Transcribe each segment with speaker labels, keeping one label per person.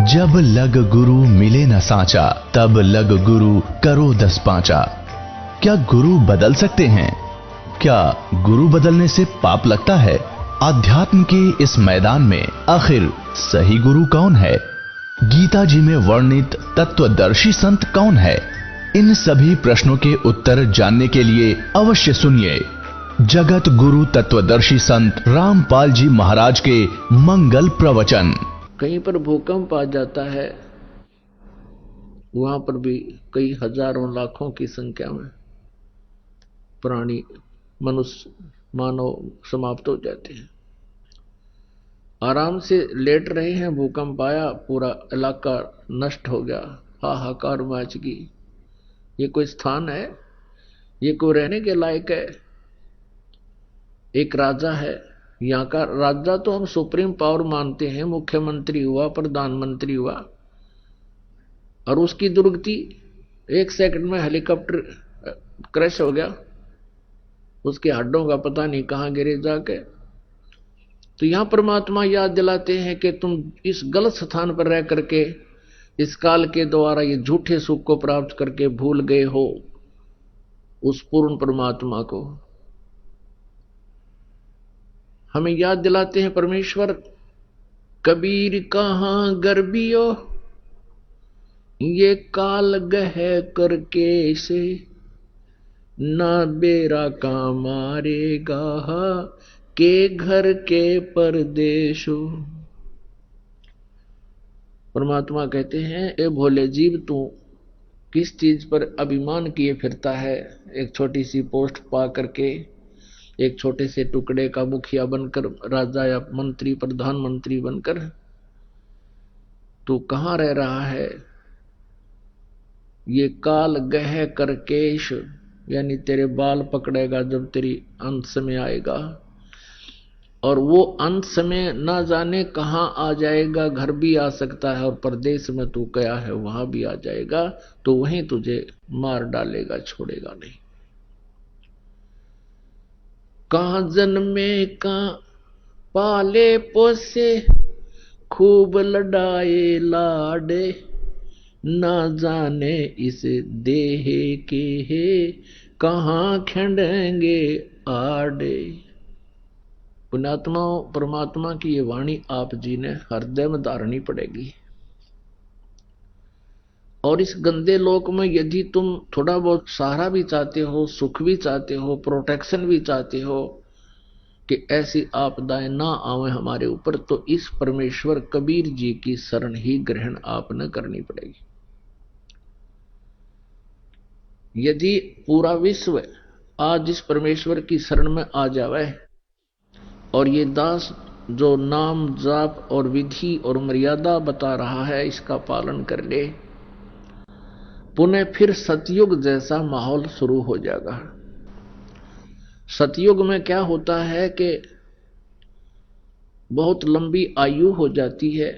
Speaker 1: जब लग गुरु मिले न सांचा, तब लग गुरु करो 10 पांचा। क्या गुरु बदल सकते हैं? क्या गुरु बदलने से पाप लगता है? आध्यात्म के इस मैदान में आखिर सही गुरु कौन है? गीता जी में वर्णित तत्वदर्शी संत कौन है? इन सभी प्रश्नों के उत्तर जानने के लिए अवश्य सुनिए जगत गुरु तत्वदर्शी संत रामपाल जी महाराज के मंगल प्रवचन।
Speaker 2: कहीं पर भूकंप आ जाता है, वहां पर भी कई हजारों लाखों की संख्या में प्राणी मनुष्य मानव समाप्त हो जाते हैं। आराम से लेट रहे हैं, भूकंप आया, पूरा इलाका नष्ट हो गया, हाहाकार मच गई। ये कोई स्थान है? ये कोई रहने के लायक है? एक राजा है, यहाँ का राजा तो हम सुप्रीम पावर मानते हैं, मुख्यमंत्री हुआ, प्रधानमंत्री हुआ, और उसकी दुर्गति 1 सेकंड में हेलीकॉप्टर क्रैश हो गया, उसके हड्डों का पता नहीं कहां गिरे जाके। तो यहां परमात्मा याद दिलाते हैं कि तुम इस गलत स्थान पर रह करके इस काल के द्वारा ये झूठे सुख को प्राप्त करके भूल गए हो उस पूर्ण परमात्मा को। हमें याद दिलाते हैं परमेश्वर, कबीर कहां गर्बियो ये काल गह करके से ना बेरा का मारेगा के घर के परदेशो। परमात्मा कहते हैं, ए भोले जीव, तू किस चीज पर अभिमान किए फिरता है? एक छोटी सी पोस्ट पा करके, एक छोटे से टुकड़े का मुखिया बनकर, राजा या मंत्री प्रधानमंत्री बनकर तू कहां रह रहा है? ये काल गह कर केश, यानी तेरे बाल पकड़ेगा जब तेरी अंत समय आएगा, और वो अंत समय ना जाने कहां आ जाएगा। घर भी आ सकता है, और परदेश में तू गया है वहां भी आ जाएगा, तो वहीं तुझे मार डालेगा, छोड़ेगा नहीं। कहां जन्मे कहां पाले पोसे, खूब लड़ाए लाडे, ना जाने इस देह के है कहां खंडेंगे आड़े। पुण्यात्मा, परमात्मा की ये वाणी आप जी ने हृदय में धारनी पड़ेगी। और इस गंदे लोक में यदि तुम थोड़ा बहुत सहारा भी चाहते हो, सुख भी चाहते हो, प्रोटेक्शन भी चाहते हो कि ऐसी आपदाएं ना आवे हमारे ऊपर, तो इस परमेश्वर कबीर जी की शरण ही ग्रहण आपने करनी पड़ेगी। यदि पूरा विश्व आज इस परमेश्वर की शरण में आ जावे और ये दास जो नाम जाप और विधि और मर्यादा बता रहा है इसका पालन कर ले, पुनः फिर सतयुग जैसा माहौल शुरू हो जाएगा। सतयुग में क्या होता है कि बहुत लंबी आयु हो जाती है,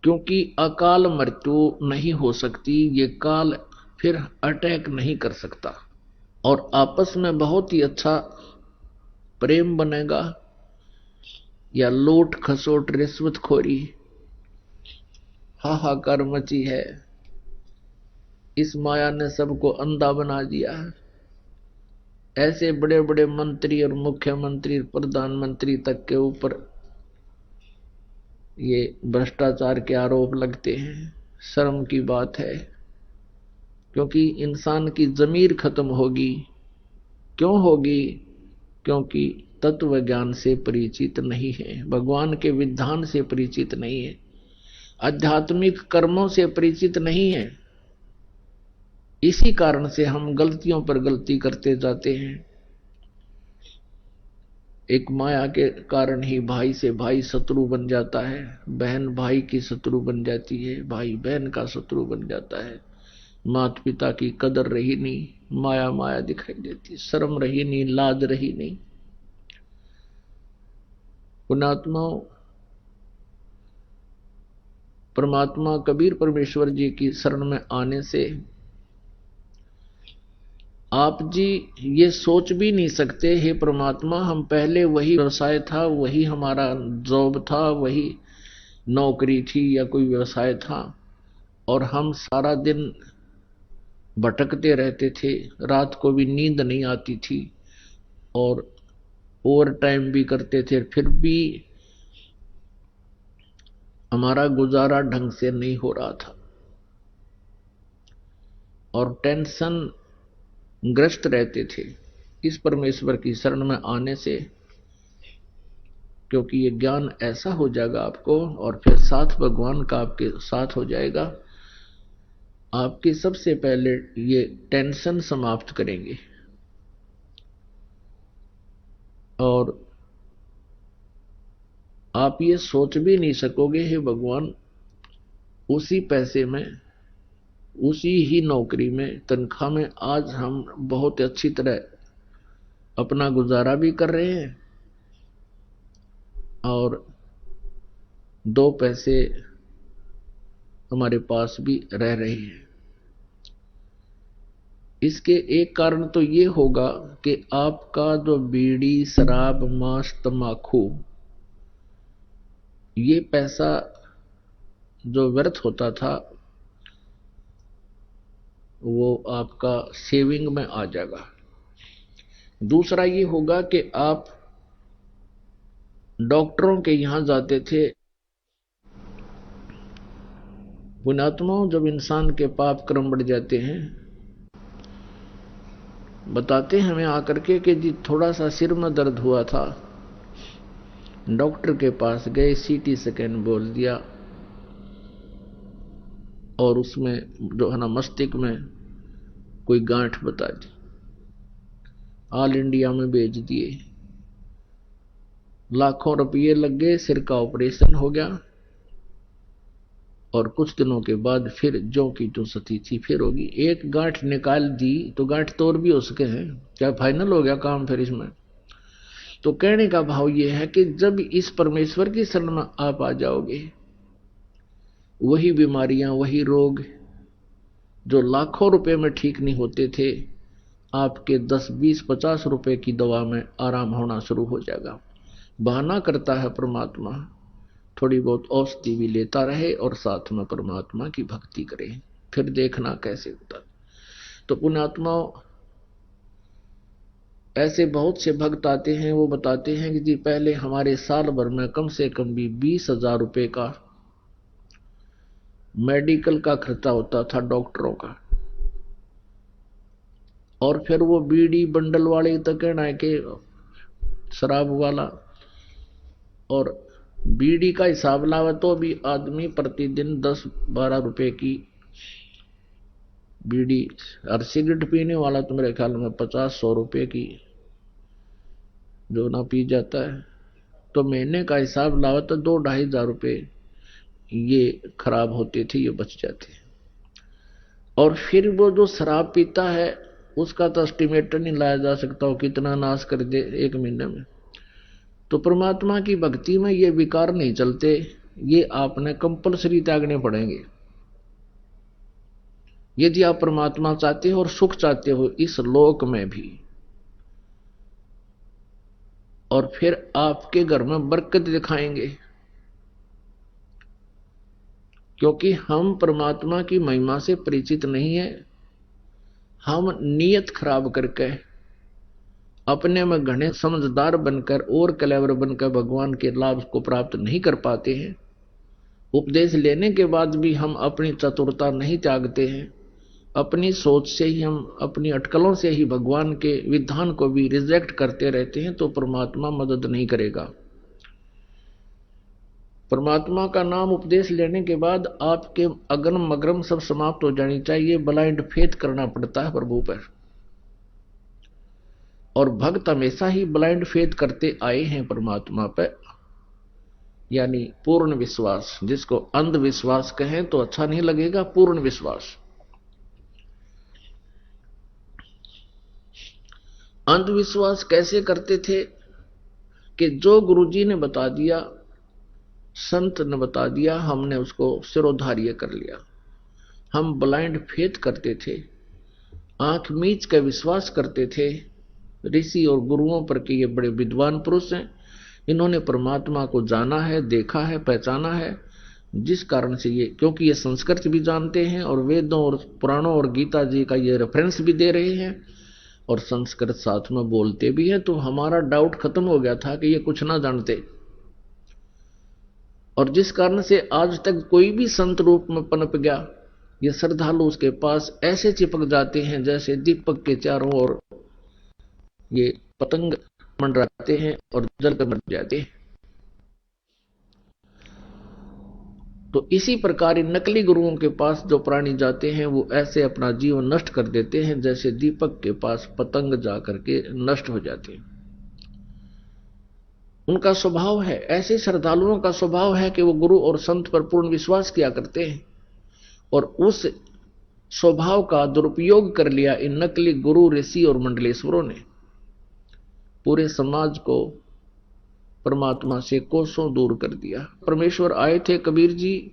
Speaker 2: क्योंकि अकाल मृत्यु नहीं हो सकती, ये काल फिर अटैक नहीं कर सकता, और आपस में बहुत ही अच्छा प्रेम बनेगा, या लूट खसोट रिश्वतखोरी हाहाकार मची है। इस माया ने सबको अंधा बना दिया है। ऐसे बड़े बड़े मंत्री और मुख्यमंत्री, प्रधानमंत्री तक के ऊपर ये भ्रष्टाचार के आरोप लगते हैं। शर्म की बात है, क्योंकि इंसान की जमीर खत्म होगी। क्यों होगी? क्योंकि तत्व ज्ञान से परिचित नहीं है, भगवान के विधान से परिचित नहीं है, आध्यात्मिक कर्मों से परिचित नहीं है। इसी कारण से हम गलतियों पर गलती करते जाते हैं। एक माया के कारण ही भाई से भाई शत्रु बन जाता है, बहन भाई की शत्रु बन जाती है, भाई बहन का शत्रु बन जाता है। माता पिता की कदर रही नहीं, माया माया दिखाई देती, शर्म रही नहीं, लाज रही नहीं। पुण्यात्मा, परमात्मा कबीर परमेश्वर जी की शरण में आने से आप जी ये सोच भी नहीं सकते, हे परमात्मा, हम पहले वही व्यवसाय था, वही हमारा जॉब था, वही नौकरी थी या कोई व्यवसाय था, और हम सारा दिन भटकते रहते थे, रात को भी नींद नहीं आती थी और ओवर टाइम भी करते थे, फिर भी हमारा गुजारा ढंग से नहीं हो रहा था और टेंशन ग्रस्त रहते थे। इस परमेश्वर की शरण में आने से, क्योंकि ये ज्ञान ऐसा हो जाएगा आपको, और फिर साथ भगवान का आपके साथ हो जाएगा, आपकी सबसे पहले ये टेंशन समाप्त करेंगे। और आप ये सोच भी नहीं सकोगे, हे भगवान, उसी पैसे में, उसी ही नौकरी में, तनख्वाह में आज हम बहुत अच्छी तरह अपना गुजारा भी कर रहे हैं और दो पैसे हमारे पास भी रह रहे हैं। इसके एक कारण तो ये होगा कि आपका जो बीड़ी, शराब, मांस, तंबाकू, ये पैसा जो व्यर्थ होता था वो आपका सेविंग में आ जाएगा। दूसरा ये होगा कि आप डॉक्टरों के यहां जाते थे। पुण्यात्माओं, जब इंसान के पाप कर्म बढ़ जाते हैं, बताते हैं हमें आकर के कि जी थोड़ा सा सिर में दर्द हुआ था, डॉक्टर के पास गए, सीटी स्कैन बोल दिया और उसमें जो है ना मस्तिष्क में कोई गांठ बता दी, ऑल इंडिया में भेज दिए, लाखों रुपये लग गए, सिर का ऑपरेशन हो गया और कुछ दिनों के बाद फिर जो की जो सती थी फिर होगी। एक गांठ निकाल दी तो गांठ तो और भी हो सके हैं, क्या फाइनल हो गया काम फिर इसमें? तो कहने का भाव यह है कि जब इस परमेश्वर की शरण में आप आ जाओगे, वही बीमारियां, वही रोग जो लाखों रुपए में ठीक नहीं होते थे, आपके 10, 20, 50 रुपए की दवा में आराम होना शुरू हो जाएगा। बहाना करता है परमात्मा, थोड़ी बहुत औषधि भी लेता रहे और साथ में परमात्मा की भक्ति करे, फिर देखना कैसे होता। तो पुण्यात्माओं, ऐसे बहुत से भक्त आते हैं, वो बताते हैं कि जी पहले हमारे साल भर में कम से कम भी 20,000 रुपए का मेडिकल का खर्चा होता था, डॉक्टरों का। और फिर वो बीड़ी बंडल वाले तो कहना है कि शराब वाला, और बीड़ी का हिसाब लावा तो भी आदमी प्रतिदिन 10-12 रुपए की बीड़ी, और सिगरेट पीने वाला तो मेरे ख्याल में 50-100 रुपए की जो ना पी जाता है। तो महीने का हिसाब लावा तो 2-2,500 रुपए ये खराब होते थे, ये बच जाते। और फिर वो जो शराब पीता है उसका तो एस्टिमेटर नहीं लाया जा सकता हो कितना नाश कर दे एक महीने में। तो परमात्मा की भक्ति में ये विकार नहीं चलते, ये आपने कंपलसरी त्यागने पड़ेंगे यदि आप परमात्मा चाहते हो और सुख चाहते हो इस लोक में भी, और फिर आपके घर में बरकत दिखाएंगे। क्योंकि हम परमात्मा की महिमा से परिचित नहीं है, हम नियत खराब करके अपने में घने समझदार बनकर और क्लेवर बनकर भगवान के लाभ को प्राप्त नहीं कर पाते हैं। उपदेश लेने के बाद भी हम अपनी चतुरता नहीं त्यागते हैं, अपनी सोच से ही, हम अपनी अटकलों से ही भगवान के विधान को भी रिजेक्ट करते रहते हैं, तो परमात्मा मदद नहीं करेगा। परमात्मा का नाम उपदेश लेने के बाद आपके अगम मगरम सब समाप्त हो जानी चाहिए, ब्लाइंड फेथ करना पड़ता है प्रभु पर। और भक्त हमेशा ही ब्लाइंड फेथ करते आए हैं परमात्मा पर, यानी पूर्ण विश्वास, जिसको अंधविश्वास कहें तो अच्छा नहीं लगेगा, पूर्ण विश्वास। अंधविश्वास कैसे करते थे कि जो गुरुजी ने बता दिया, संत ने बता दिया, हमने उसको सिरोधार्य कर लिया। हम ब्लाइंड फेथ करते थे, आंख मीच के विश्वास करते थे ऋषि और गुरुओं पर कि ये बड़े विद्वान पुरुष हैं, इन्होंने परमात्मा को जाना है, देखा है, पहचाना है, जिस कारण से ये, क्योंकि ये संस्कृत भी जानते हैं और वेदों और पुराणों और गीता जी का ये रेफरेंस भी दे रहे हैं और संस्कृत साथ में बोलते भी हैं, तो हमारा डाउट खत्म हो गया था कि ये कुछ ना जानते। और जिस कारण से आज तक कोई भी संत रूप में पनप गया, ये श्रद्धालु उसके पास ऐसे चिपक जाते हैं जैसे दीपक के चारों ओर ये पतंग मंडराते हैं और जल कर मर जाते हैं। तो इसी प्रकार नकली गुरुओं के पास जो प्राणी जाते हैं वो ऐसे अपना जीवन नष्ट कर देते हैं जैसे दीपक के पास पतंग जाकर के नष्ट हो जाते हैं। उनका स्वभाव है, ऐसे श्रद्धालुओं का स्वभाव है कि वो गुरु और संत पर पूर्ण विश्वास किया करते हैं और उस स्वभाव का दुरुपयोग कर लिया इन नकली गुरु ऋषि और मंडलेश्वरों ने। पूरे समाज को परमात्मा से कोसों दूर कर दिया। परमेश्वर आए थे कबीर जी,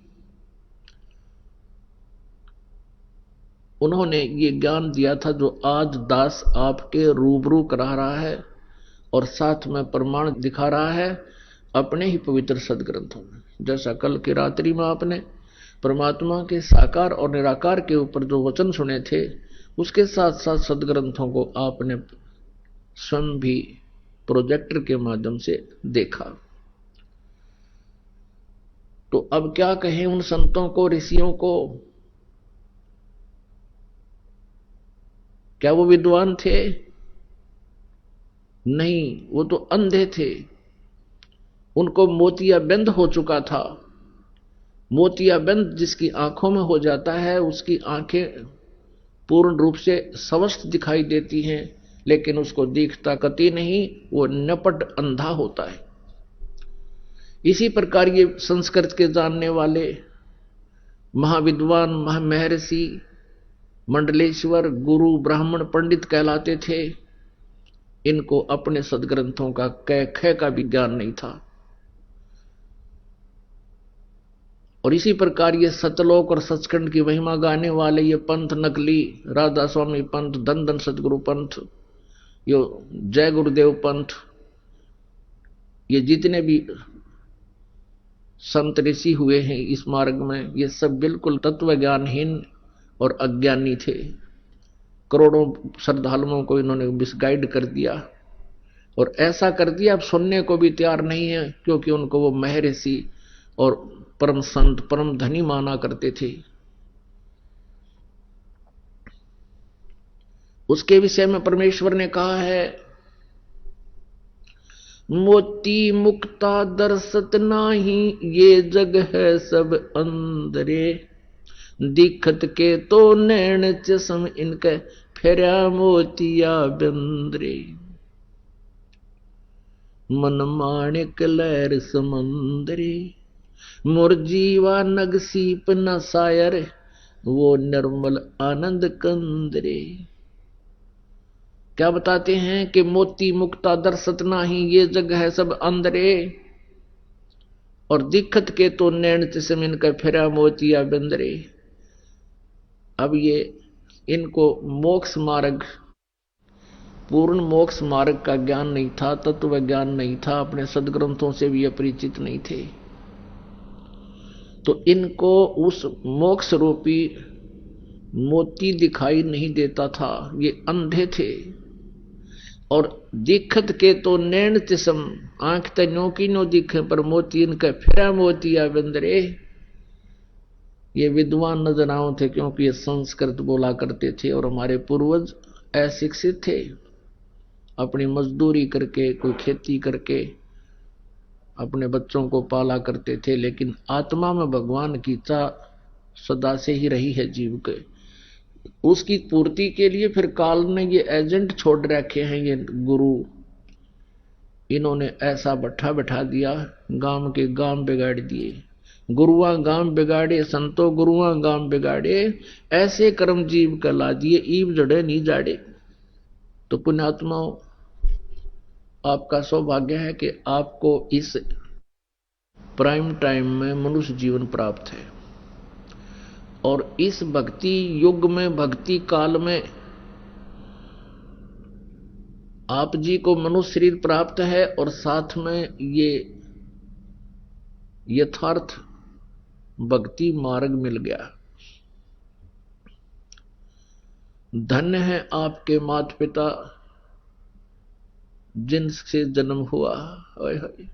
Speaker 2: उन्होंने ये ज्ञान दिया था जो आज दास आपके रूबरू करा रहा है और साथ में प्रमाण दिखा रहा है अपने ही पवित्र सदग्रंथों में। जैसा कल की रात्रि में आपने परमात्मा के साकार और निराकार के ऊपर जो वचन सुने थे, उसके साथ साथ सदग्रंथों को आपने स्वयं भी प्रोजेक्टर के माध्यम से देखा। तो अब क्या कहें उन संतों को, ऋषियों को? क्या वो विद्वान थे? नहीं, वो तो अंधे थे। उनको मोतियाबिंद हो चुका था। मोतियाबिंद जिसकी आंखों में हो जाता है उसकी आंखें पूर्ण रूप से स्वस्थ दिखाई देती हैं, लेकिन उसको दिखता कति नहीं, वो नपट अंधा होता है। इसी प्रकार ये संस्कृत के जानने वाले महाविद्वान महर्षि मंडलेश्वर गुरु ब्राह्मण पंडित कहलाते थे। इनको अपने सदग्रंथों का कै ख का भी ज्ञान नहीं था। और इसी प्रकार ये सतलोक और सचखंड की महिमा गाने वाले ये पंथ नकली, राधा स्वामी पंथ, धन धन सतगुरु पंथ, यो जय गुरुदेव पंथ, ये जितने भी संत ऋषि हुए हैं इस मार्ग में, ये सब बिल्कुल तत्व ज्ञानहीन और अज्ञानी थे। करोड़ों श्रद्धालुओं को इन्होंने मिसगाइड कर दिया और ऐसा कर दिया अब सुनने को भी तैयार नहीं है, क्योंकि उनको वो महर्षि और परम संत परम धनी माना करते थे। उसके विषय में परमेश्वर ने कहा है, मोती मुक्ता दर्शत नाही, ये जग है सब अंदरे, दिखत के तो नैन चश्म इनके, फेरा मोतिया बिंदरे, मन माणिक लहर समंदरे, मुरजीवा नग सीप न सायर, वो निर्मल आनंद कंदरे। क्या बताते हैं कि मोती मुक्ता दर्शत नाही, ये जग है सब अंदरे, और दिखत के तो नैन चश्म इनका, फेरा मोतिया बिंदरे। अब ये इनको मोक्ष मार्ग, पूर्ण मोक्ष मार्ग का ज्ञान नहीं था, तत्व ज्ञान नहीं था, अपने सदग्रंथों से भी अपरिचित नहीं थे। तो इनको उस मोक्ष रूपी मोती दिखाई नहीं देता था, ये अंधे थे। और दिखत के तो नैन चश्म, आंख तनो की नो दिखे, पर मोती इनका फेरा मोतिया बिंदरे। ये विद्वान नजर आओ थे क्योंकि ये संस्कृत बोला करते थे और हमारे पूर्वज अशिक्षित थे, अपनी मजदूरी करके कोई खेती करके अपने बच्चों को पाला करते थे, लेकिन आत्मा में भगवान की चाह सदा से ही रही है जीव के। उसकी पूर्ति के लिए फिर काल ने ये एजेंट छोड़ रखे हैं, ये गुरु, इन्होंने ऐसा बैठा बैठा दिया, गांव के गांव बिगाड़ दिए। गुरुआ गांव बिगाड़े, संतो गुरुआ गांव बिगाड़े, ऐसे कर्म जीव कला दिए, ईब जड़े नहीं जाड़े। तो पुण्यात्माओं, आपका सौभाग्य है कि आपको इस प्राइम टाइम में मनुष्य जीवन प्राप्त है, और इस भक्ति युग में, भक्ति काल में आप जी को मनुष्य शरीर प्राप्त है और साथ में ये यथार्थ भक्ति मार्ग मिल गया। धन्य है आपके माता पिता जिनसे जन्म हुआ। ओए होए।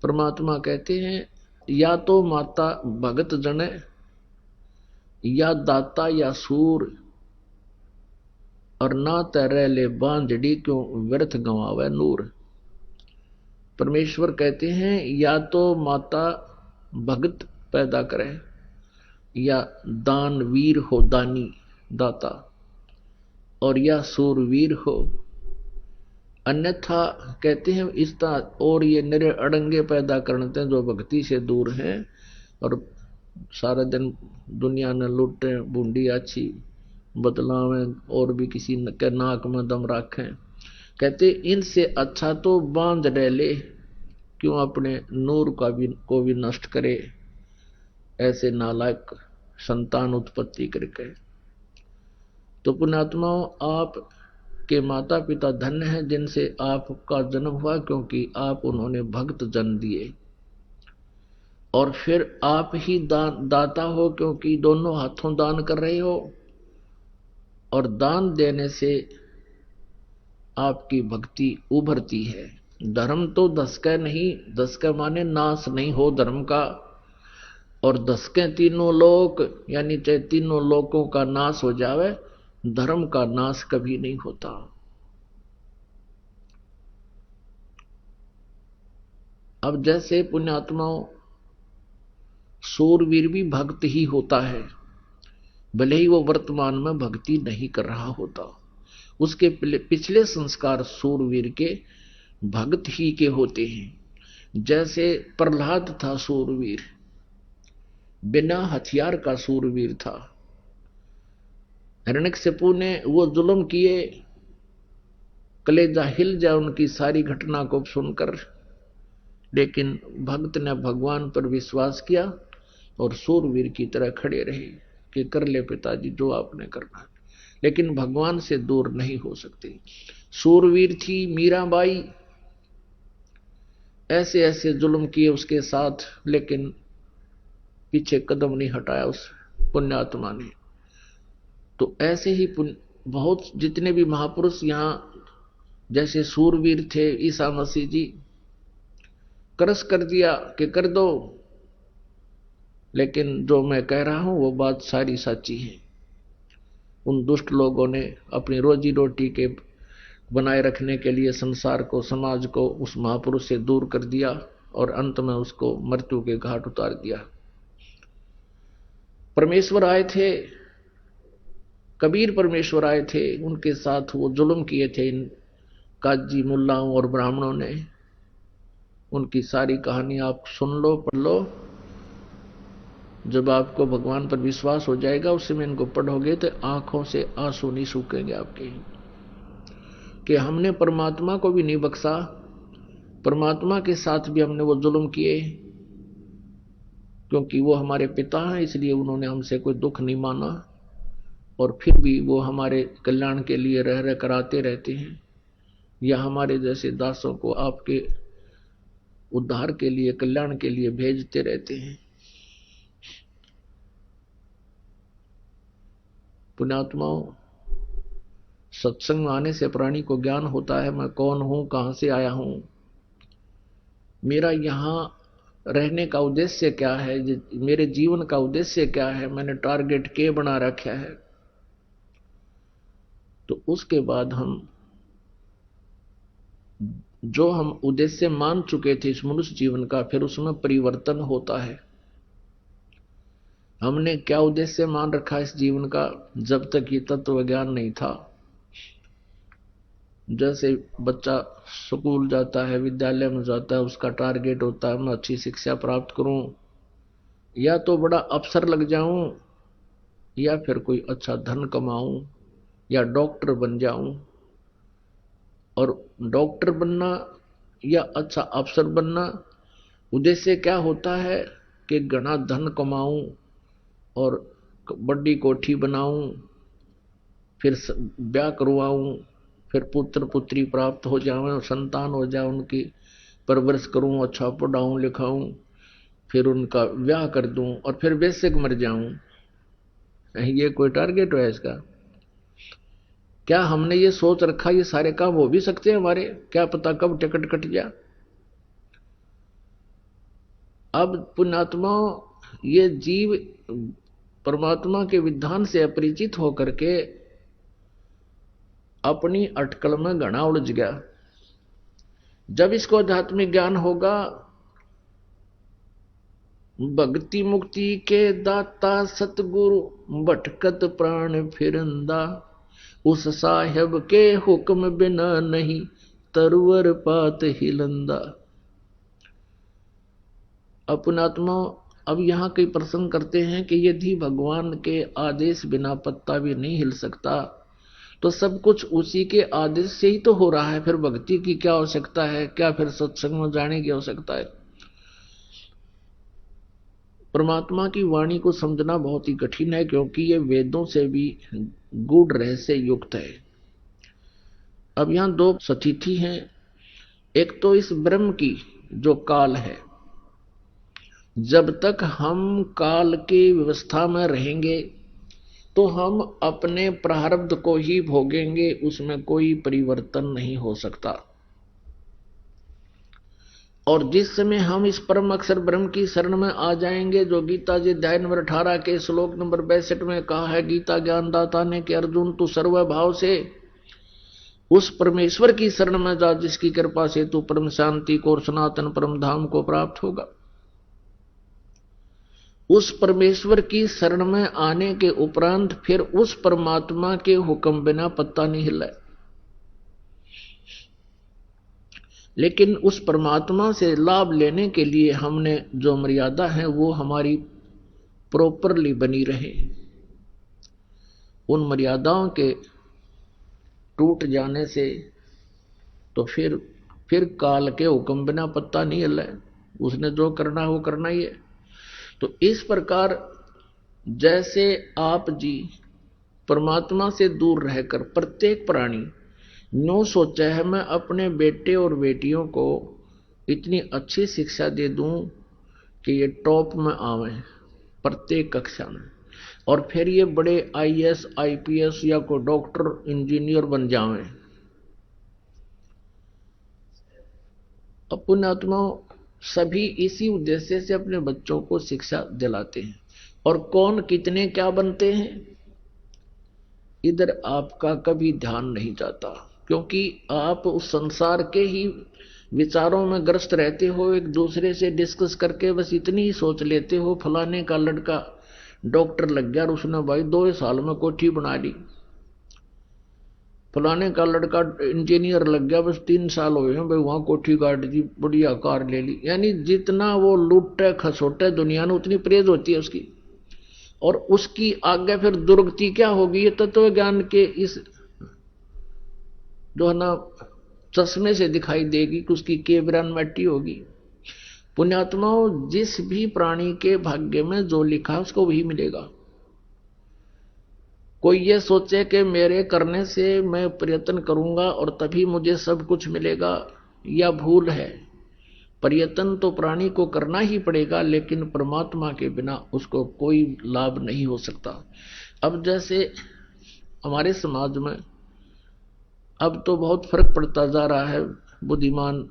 Speaker 2: परमात्मा कहते हैं या तो माता भगत जने, या दाता या सूर, और ना तैरे ले बांझड़ी क्यों व्यर्थ गंवावे नूर। परमेश्वर कहते हैं या तो माता भगत पैदा करे, या दानवीर हो, दानी दाता, और या सूरवीर हो, अन्यथा कहते हैं इस तरह और ये निरे अड़ंगे पैदा करते हैं जो भक्ति से दूर हैं और सारा दिन दुनिया ने लूटे, बूंदी अच्छी बदलावें और भी किसी के नाक में दम रखें। कहते इनसे अच्छा तो बांध ले, क्यों अपने नूर को भी नष्ट करे, ऐसे नालायक संतान उत्पत्ति करके। तो पुण्यात्माओं, आप के माता पिता धन्य हैं जिनसे आपका जन्म हुआ, क्योंकि आप उन्होंने भक्त जन्म दिए। और फिर आप ही दाता हो, क्योंकि दोनों हाथों दान कर रहे हो, और दान देने से आपकी भक्ति उभरती है। धर्म तो दसके नहीं, दसके माने नाश नहीं हो धर्म का, और दसके तीनों लोक, यानी चाहे तीनों लोकों का नाश हो जावे, धर्म का नाश कभी नहीं होता। अब जैसे पुण्यात्माओं, सूरवीर भी भक्त ही होता है, भले ही वो वर्तमान में भक्ति नहीं कर रहा होता, उसके पिछले संस्कार सूरवीर के भक्त ही के होते हैं। जैसे प्रहलाद था सूरवीर, बिना हथियार का सूरवीर था। हिरण्यकशिपु ने वो जुल्म किए, कलेजा हिल जाए उनकी सारी घटना को सुनकर, लेकिन भक्त ने भगवान पर विश्वास किया और सूरवीर की तरह खड़े रहे कि कर ले पिताजी जो आपने करना है, लेकिन भगवान से दूर नहीं हो सकते। सूरवीर थी मीराबाई, ऐसे ऐसे जुल्म किए उसके साथ, लेकिन पीछे कदम नहीं हटाया उस पुण्यात्मा ने। तो ऐसे ही बहुत जितने भी महापुरुष यहाँ जैसे सूरवीर थे, ईसा मसीह जी करस कर दिया कि कर दो, लेकिन जो मैं कह रहा हूं वो बात सारी सच्ची है। उन दुष्ट लोगों ने अपनी रोजी रोटी के बनाए रखने के लिए संसार को, समाज को उस महापुरुष से दूर कर दिया और अंत में उसको मृत्यु के घाट उतार दिया। परमेश्वर आए थे, कबीर परमेश्वर आए थे, उनके साथ वो जुल्म किए थे इन काजी मुल्लाओं और ब्राह्मणों ने। उनकी सारी कहानी आप सुन लो, पढ़ लो। जब आपको भगवान पर विश्वास हो जाएगा, उस समय इनको पढ़ोगे तो आंखों से आंसू नहीं सूखेंगे आपके, कि हमने परमात्मा को भी नहीं बख्शा, परमात्मा के साथ भी हमने वो जुल्म किए, क्योंकि वो हमारे पिता हैं, इसलिए उन्होंने हमसे कोई दुख नहीं माना, और फिर भी वो हमारे कल्याण के लिए रह रह कराते रहते हैं, या हमारे जैसे दासों को आपके उद्धार के लिए, कल्याण के लिए भेजते रहते हैं। पुण्यात्माओं, सत्संग में आने से प्राणी को ज्ञान होता है, मैं कौन हूं, कहां से आया हूं, मेरा यहां रहने का उद्देश्य क्या है, मेरे जीवन का उद्देश्य क्या है, मैंने टारगेट क्या बना रखा है। तो उसके बाद हम जो हम उद्देश्य मान चुके थे इस मनुष्य जीवन का, फिर उसमें परिवर्तन होता है। हमने क्या उद्देश्य मान रखा इस जीवन का, जब तक ये तत्व ज्ञान नहीं था। जैसे बच्चा स्कूल जाता है, विद्यालय में जाता है, उसका टारगेट होता है मैं अच्छी शिक्षा प्राप्त करूं, या तो बड़ा अफसर लग जाऊं, या फिर कोई अच्छा धन कमाऊं, या डॉक्टर बन जाऊं। और डॉक्टर बनना या अच्छा अफसर बनना उद्देश्य क्या होता है कि घना धन कमाऊं और बड़ी कोठी बनाऊं, फिर ब्याह करवाऊं, फिर पुत्र पुत्री प्राप्त हो जाए, संतान हो जाए, उनकी परवरिश करूं, अच्छा पढ़ाऊं लिखाऊं, फिर उनका ब्याह कर दूं और फिर बेशक मर जाऊं, ये कोई टारगेट है इसका? क्या हमने ये सोच रखा ये सारे काम हो भी सकते हैं हमारे? क्या पता कब टिकट कट गया। अब पुण्यात्मा, ये जीव परमात्मा के विधान से अपरिचित होकर के अपनी अटकल में घना उलझ गया। जब इसको आध्यात्मिक ज्ञान होगा, भक्ति मुक्ति के दाता सतगुरु, भटकत प्राण फिरंदा, उस साहेब के हुक्म बिना नहीं तरवर पात हिलंदा। अपनात्मा, अब यहां कई प्रसंग करते हैं कि यदि भगवान के आदेश बिना पत्ता भी नहीं हिल सकता तो सब कुछ उसी के आदेश से ही तो हो रहा है, फिर भक्ति की क्या आवश्यकता है? क्या फिर सत्संग में जाने की आवश्यकता है? परमात्मा की वाणी को समझना बहुत ही कठिन है, क्योंकि ये वेदों से भी गूढ़ रहस्य युक्त है। अब यहां दो स्थिति हैं। एक तो इस ब्रह्म की जो काल है, जब तक हम काल की व्यवस्था में रहेंगे तो हम अपने प्रारब्ध को ही भोगेंगे, उसमें कोई परिवर्तन नहीं हो सकता। और जिस समय हम इस परम अक्षर ब्रह्म की शरण में आ जाएंगे, जो गीता जी अध्याय नंबर 18 के श्लोक नंबर 62 में कहा है, गीता ज्ञानदाता ने कि अर्जुन तू सर्वभाव से उस परमेश्वर की शरण में जा जिसकी कृपा से तू परम शांति को और सनातन परम धाम को प्राप्त होगा। उस परमेश्वर की शरण में आने के उपरांत फिर उस परमात्मा के हुक्म बिना पत्ता नहीं हिला। लेकिन उस परमात्मा से लाभ लेने के लिए हमने जो मर्यादा है वो हमारी प्रॉपरली बनी रहे। उन मर्यादाओं के टूट जाने से तो फिर काल के हुक्म बिना पत्ता नहीं हिला। उसने जो करना है वो करना ही है। तो इस प्रकार जैसे आप जी परमात्मा से दूर रहकर प्रत्येक प्राणी नो सोचा है मैं अपने बेटे और बेटियों को इतनी अच्छी शिक्षा दे दूं कि ये टॉप में आवे प्रत्येक कक्षा में, और फिर ये बड़े आईएएस आईपीएस या कोई डॉक्टर इंजीनियर बन जावें। पुण्यात्मा, सभी इसी उद्देश्य से अपने बच्चों को शिक्षा दिलाते हैं। और कौन कितने क्या बनते हैं, इधर आपका कभी ध्यान नहीं जाता, क्योंकि आप उस संसार के ही विचारों में ग्रस्त रहते हो। एक दूसरे से डिस्कस करके बस इतनी ही सोच लेते हो, फलाने का लड़का डॉक्टर लग गया और उसने भाई 2 साल में कोठी बना ली, फलाने का लड़का इंजीनियर लग गया बस 3 साल हुए हैं भाई वहां कोठी काट दी, बढ़िया कार ले ली। यानी जितना वो लुट्टे खसोटे दुनिया ने उतनी प्रेज होती है उसकी, और उसकी आगे फिर दुर्गति क्या होगी, ये तत्व ज्ञान के इस जो है ना चश्मे से दिखाई देगी कि उसकी केवरान मिट्टी होगी। पुण्यात्माओं, जिस भी प्राणी के भाग्य में जो लिखा उसको वही मिलेगा। कोई ये सोचे कि मेरे करने से मैं प्रयत्न करूंगा और तभी मुझे सब कुछ मिलेगा, या भूल है। प्रयत्न तो प्राणी को करना ही पड़ेगा, लेकिन परमात्मा के बिना उसको कोई लाभ नहीं हो सकता। अब जैसे हमारे समाज में अब तो बहुत फर्क पड़ता जा रहा है, बुद्धिमान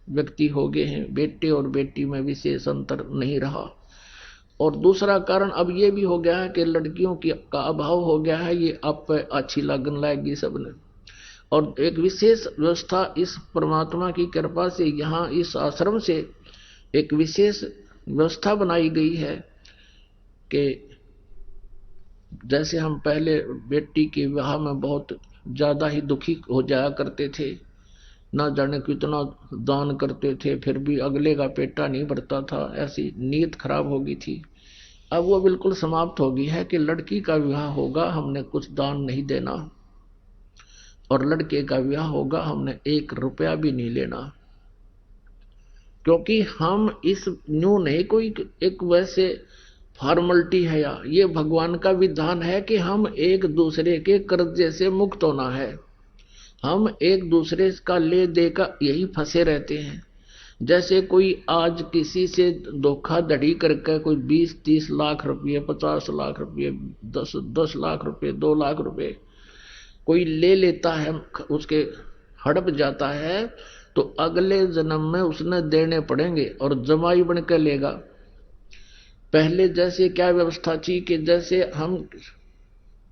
Speaker 2: व्यक्ति हो गए हैं, बेटे और बेटी में विशेष अंतर नहीं रहा। और दूसरा कारण अब ये भी हो गया है कि लड़कियों की का अभाव हो गया है, ये आप अच्छी लगन लाएगी सबने। और एक विशेष व्यवस्था इस परमात्मा की कृपा से यहाँ इस आश्रम से एक विशेष व्यवस्था बनाई गई है कि जैसे हम पहले बेटी के विवाह में बहुत ज्यादा ही दुखी हो जाया करते थे, ना जाने कितना दान करते थे, फिर भी अगले का पेटा नहीं भरता था, ऐसी नीयत खराब हो गई थी। अब वो बिल्कुल समाप्त हो गई है कि लड़की का विवाह होगा हमने कुछ दान नहीं देना, और लड़के का विवाह होगा हमने 1 रुपया भी नहीं लेना, क्योंकि हम इस न्यू नहीं कोई एक वैसे फॉर्मलिटी है, या ये भगवान का विधान है कि हम एक दूसरे के कर्जे से मुक्त होना है। हम एक दूसरे का ले दे का यही फंसे रहते हैं। जैसे कोई आज किसी से धोखाधड़ी करके कोई 20-30 लाख रुपये, 50 लाख रुपये, 10 लाख रुपये, 2 लाख रुपये कोई ले लेता है, उसके हड़प जाता है, तो अगले जन्म में उसने देने पड़ेंगे और जमाई बन के लेगा। पहले जैसे क्या व्यवस्था थी कि जैसे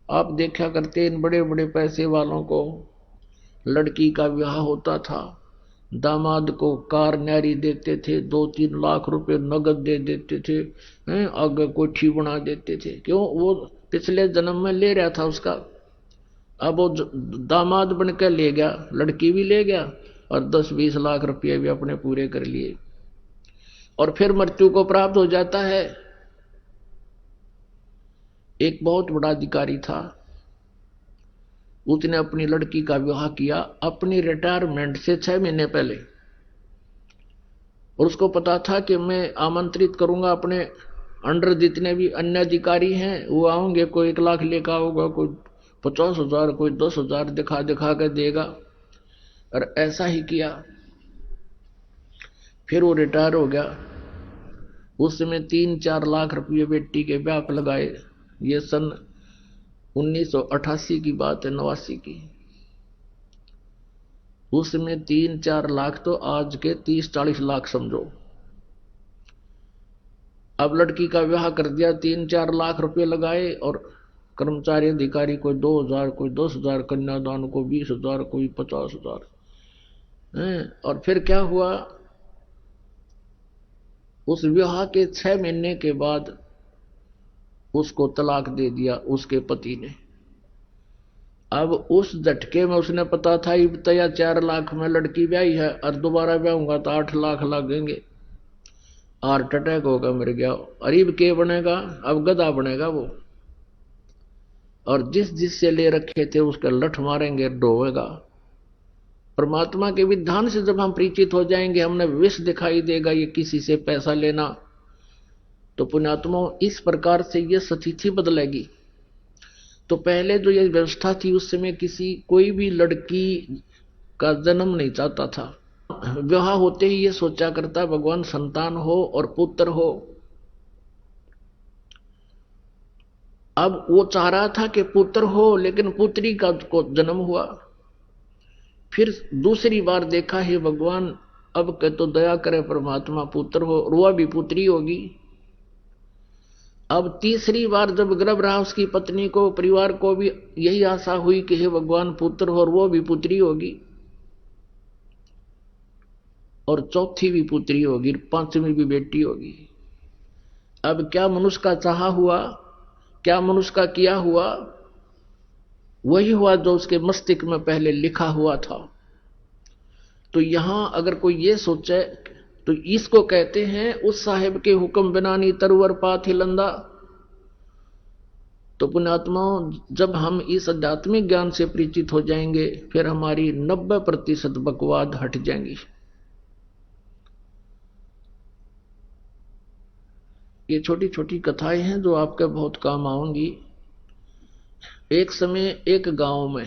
Speaker 2: आप देखा करते इन बड़े बड़े पैसे वालों को, लड़की का ब्याह होता था, दामाद को कार न्यारी देते थे, 2-3 लाख रुपए नगद दे देते थे, आगे कोठी बना देते थे। क्यों? वो पिछले जन्म में ले रहा था उसका। अब वो दामाद बन के ले गया, लड़की भी ले गया और 10-20 लाख रुपये भी अपने पूरे कर लिए, और फिर मृत्यु को प्राप्त हो जाता है। एक बहुत बड़ा अधिकारी था, उसने अपनी लड़की का विवाह किया अपनी रिटायरमेंट से 6 महीने पहले, और उसको पता था कि मैं आमंत्रित करूंगा अपने अंडर जितने भी अन्य अधिकारी हैं, वो आएंगे, कोई 1 लाख लेकर आओगा, कोई 50,000, कोई 10,000 दिखा दिखा कर देगा। और ऐसा ही किया। फिर वो रिटायर हो गया। उस समय 3-4 लाख रुपये बेटी के ब्याह पर लगाए। ये सन 1988 की बात है, 89 की। उसमें 3-4 लाख तो आज के 30-40 लाख समझो। अब लड़की का विवाह कर दिया, 3-4 लाख रुपए लगाए, और कर्मचारी अधिकारी कोई 2,000, कोई 10,000, कन्यादान को 20,000, कोई 50,000। और फिर क्या हुआ, उस विवाह के 6 महीने के बाद उसको तलाक दे दिया उसके पति ने। अब उस झटके में उसने पता था ये तया 4 लाख में लड़की ब्याही है, और दोबारा ब्याहूंगा तो 8 लाख लगेंगे, हार्ट अटैक होगा, मर गया। अरीब के बनेगा, अब गधा बनेगा वो। और जिससे ले रखे थे उसका लठ मारेंगे, डोवेगा। परमात्मा के विधान से जब हम परिचित हो जाएंगे, हमने विष दिखाई देगा ये किसी से पैसा लेना, तो पुण्यात्मा इस प्रकार से ये स्थिति बदलेगी। तो पहले जो ये व्यवस्था थी, उस समय कोई भी लड़की का जन्म नहीं चाहता था। विवाह होते ही ये सोचा करता भगवान संतान हो और पुत्र हो। अब वो चाह रहा था कि पुत्र हो, लेकिन पुत्री का को जन्म हुआ। फिर दूसरी बार देखा, हे भगवान अब के तो दया करे परमात्मा, पुत्र हो, और वह भी पुत्री होगी। अब तीसरी बार जब गर्भ रहा, उसकी पत्नी को, परिवार को भी यही आशा हुई कि हे भगवान पुत्र हो, और वो भी पुत्री होगी, और चौथी भी पुत्री होगी, 5वीं भी बेटी होगी। अब क्या मनुष्य का चाहा हुआ, क्या मनुष्य का किया हुआ, वही हुआ जो उसके मस्तिष्क में पहले लिखा हुआ था। तो यहां अगर कोई ये सोचे तो इसको कहते हैं उस साहेब के हुक्म बिना नी तरवर पाथ हिलंदा। तो पुण्यात्माओं, जब हम इस आध्यात्मिक ज्ञान से परिचित हो जाएंगे, फिर हमारी 90% बकवाद हट जाएंगी। ये छोटी छोटी कथाएं हैं जो आपके बहुत काम आएंगी। एक समय एक गांव में,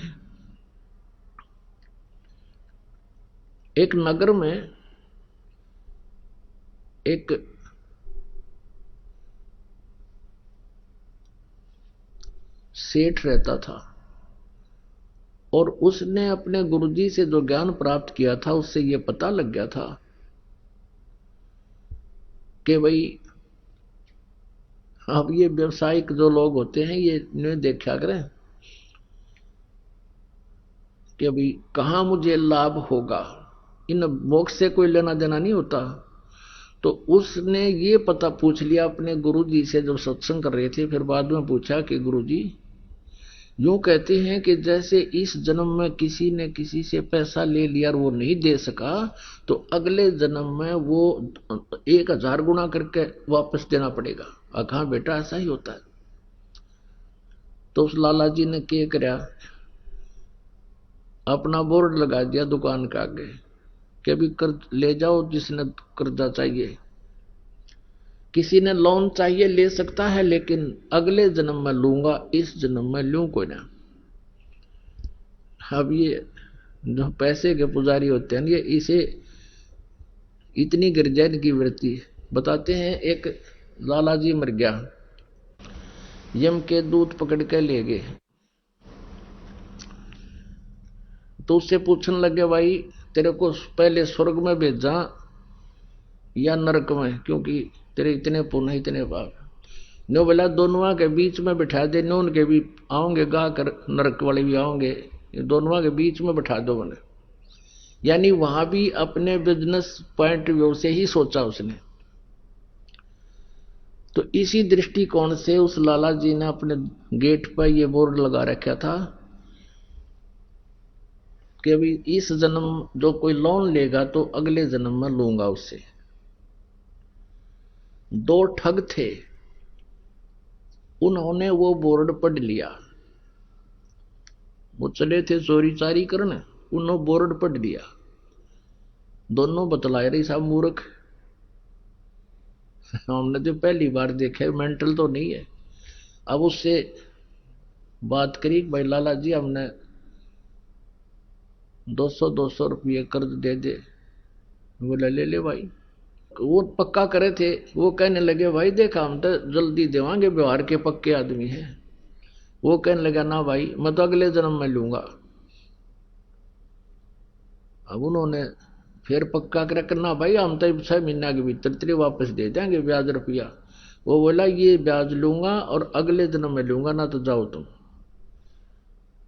Speaker 2: एक नगर में एक सेठ रहता था, और उसने अपने गुरुजी से जो ज्ञान प्राप्त किया था, उससे यह पता लग गया था कि भाई अब ये व्यवसायिक जो लोग होते हैं, ये इन्हें देखा करें कि अभी कहां मुझे लाभ होगा, इन मोक्ष से कोई लेना देना नहीं होता। तो उसने ये पता पूछ लिया अपने गुरुजी से, जब सत्संग कर रहे थे। फिर बाद में पूछा कि गुरुजी, यूं कहते हैं कि जैसे इस जन्म में किसी ने किसी से पैसा ले लिया और वो नहीं दे सका, तो अगले जन्म में वो 1000 गुना करके वापस देना पड़ेगा। कहा बेटा ऐसा ही होता है। तो उस लाला जी ने क्या कराया, अपना बोर्ड लगा दिया दुकान के आगे कि अभी कर्ज ले जाओ, जिसने कर्जा चाहिए। किसी ने लोन चाहिए ले सकता है, लेकिन अगले जन्म में लूंगा, इस जन्म में लूं कोई ना। अब ये जो पैसे के पुजारी होते हैं, ये इतनी गिरजैन की वृत्ति। बताते हैं एक लाला जी मर गया, यम के दूत पकड़ के ले गए, तो उससे पूछने लगे भाई तेरे को पहले स्वर्ग में भेजा या नरक में, क्योंकि तेरे इतने पुण्य इतने पाप। नो बोला दोनों के बीच में बिठा दे, नो उनके भी आओगे गा कर, नरक वाले भी आओगे, दोनों के बीच में बिठा दो मैंने। यानी वहां भी अपने बिजनेस पॉइंट व्यू से ही सोचा उसने। तो इसी दृष्टिकोण से उस लाला जी ने अपने गेट पर यह बोर्ड लगा रखा था कि अभी इस जन्म जो कोई लोन लेगा तो अगले जन्म में लूंगा उससे। दो ठग थे, उन्होंने वो बोर्ड पढ़ लिया, वो चले थे चोरी चारी करने, उन्होंने बोर्ड पढ़ लिया। दोनों बतलाए रही साहब मूर्ख, हमने तो पहली बार देखा, मेंटल तो नहीं है। अब उससे बात करी भाई लाला जी हमने 200 रुपये कर्ज दे दे। बोला ले ले भाई। वो पक्का करे थे, वो कहने लगे भाई देखा हम तो जल्दी देवांगे, व्यवहार के पक्के आदमी हैं। वो कहने लगा ना भाई मैं तो अगले जन्म में लूंगा। अब उन्होंने फिर पक्का करना भाई हम तो 6 महीना के भीतर तेरे वापस दे देंगे ब्याज रुपया। वो बोला ये ब्याज लूंगा और अगले जन्म में लूंगा, ना तो जाओ तुम।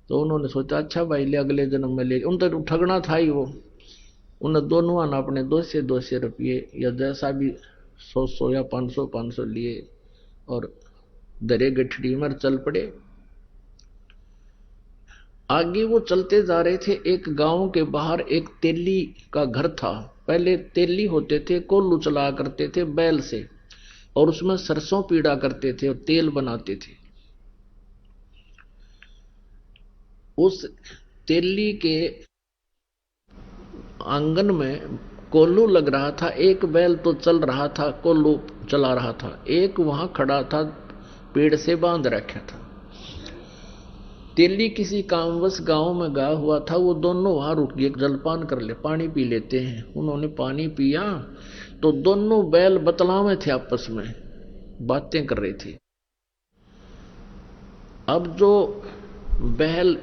Speaker 2: तो उन्होंने सोचा अच्छा भाई ले अगले जन्म में ले, उन तो ठगना था ही वो। उन दोनों ने अपने 200 रुपये या जैसा भी 100 या 500 लिए और दरे गठड़ी में चल पड़े। आगे वो चलते जा रहे थे, एक गांव के बाहर एक तेली का घर था। पहले तेली होते थे, कोल्लू चला करते थे बैल से, और उसमें सरसों पीड़ा करते थे और तेल बनाते थे। उस तेली के आंगन में कोल्लू लग रहा था, एक बैल तो चल रहा था, कोल्लू चला रहा था, एक वहां खड़ा था पेड़ से बांध रखा था। तेली किसी कामवश गांव में गया हुआ था, वो दोनों वहां रुक गए, जलपान कर ले, पानी पी लेते हैं। उन्होंने पानी पिया तो दोनों बैल बतलावे थे, आपस में बातें कर रहे थे। अब जो बैल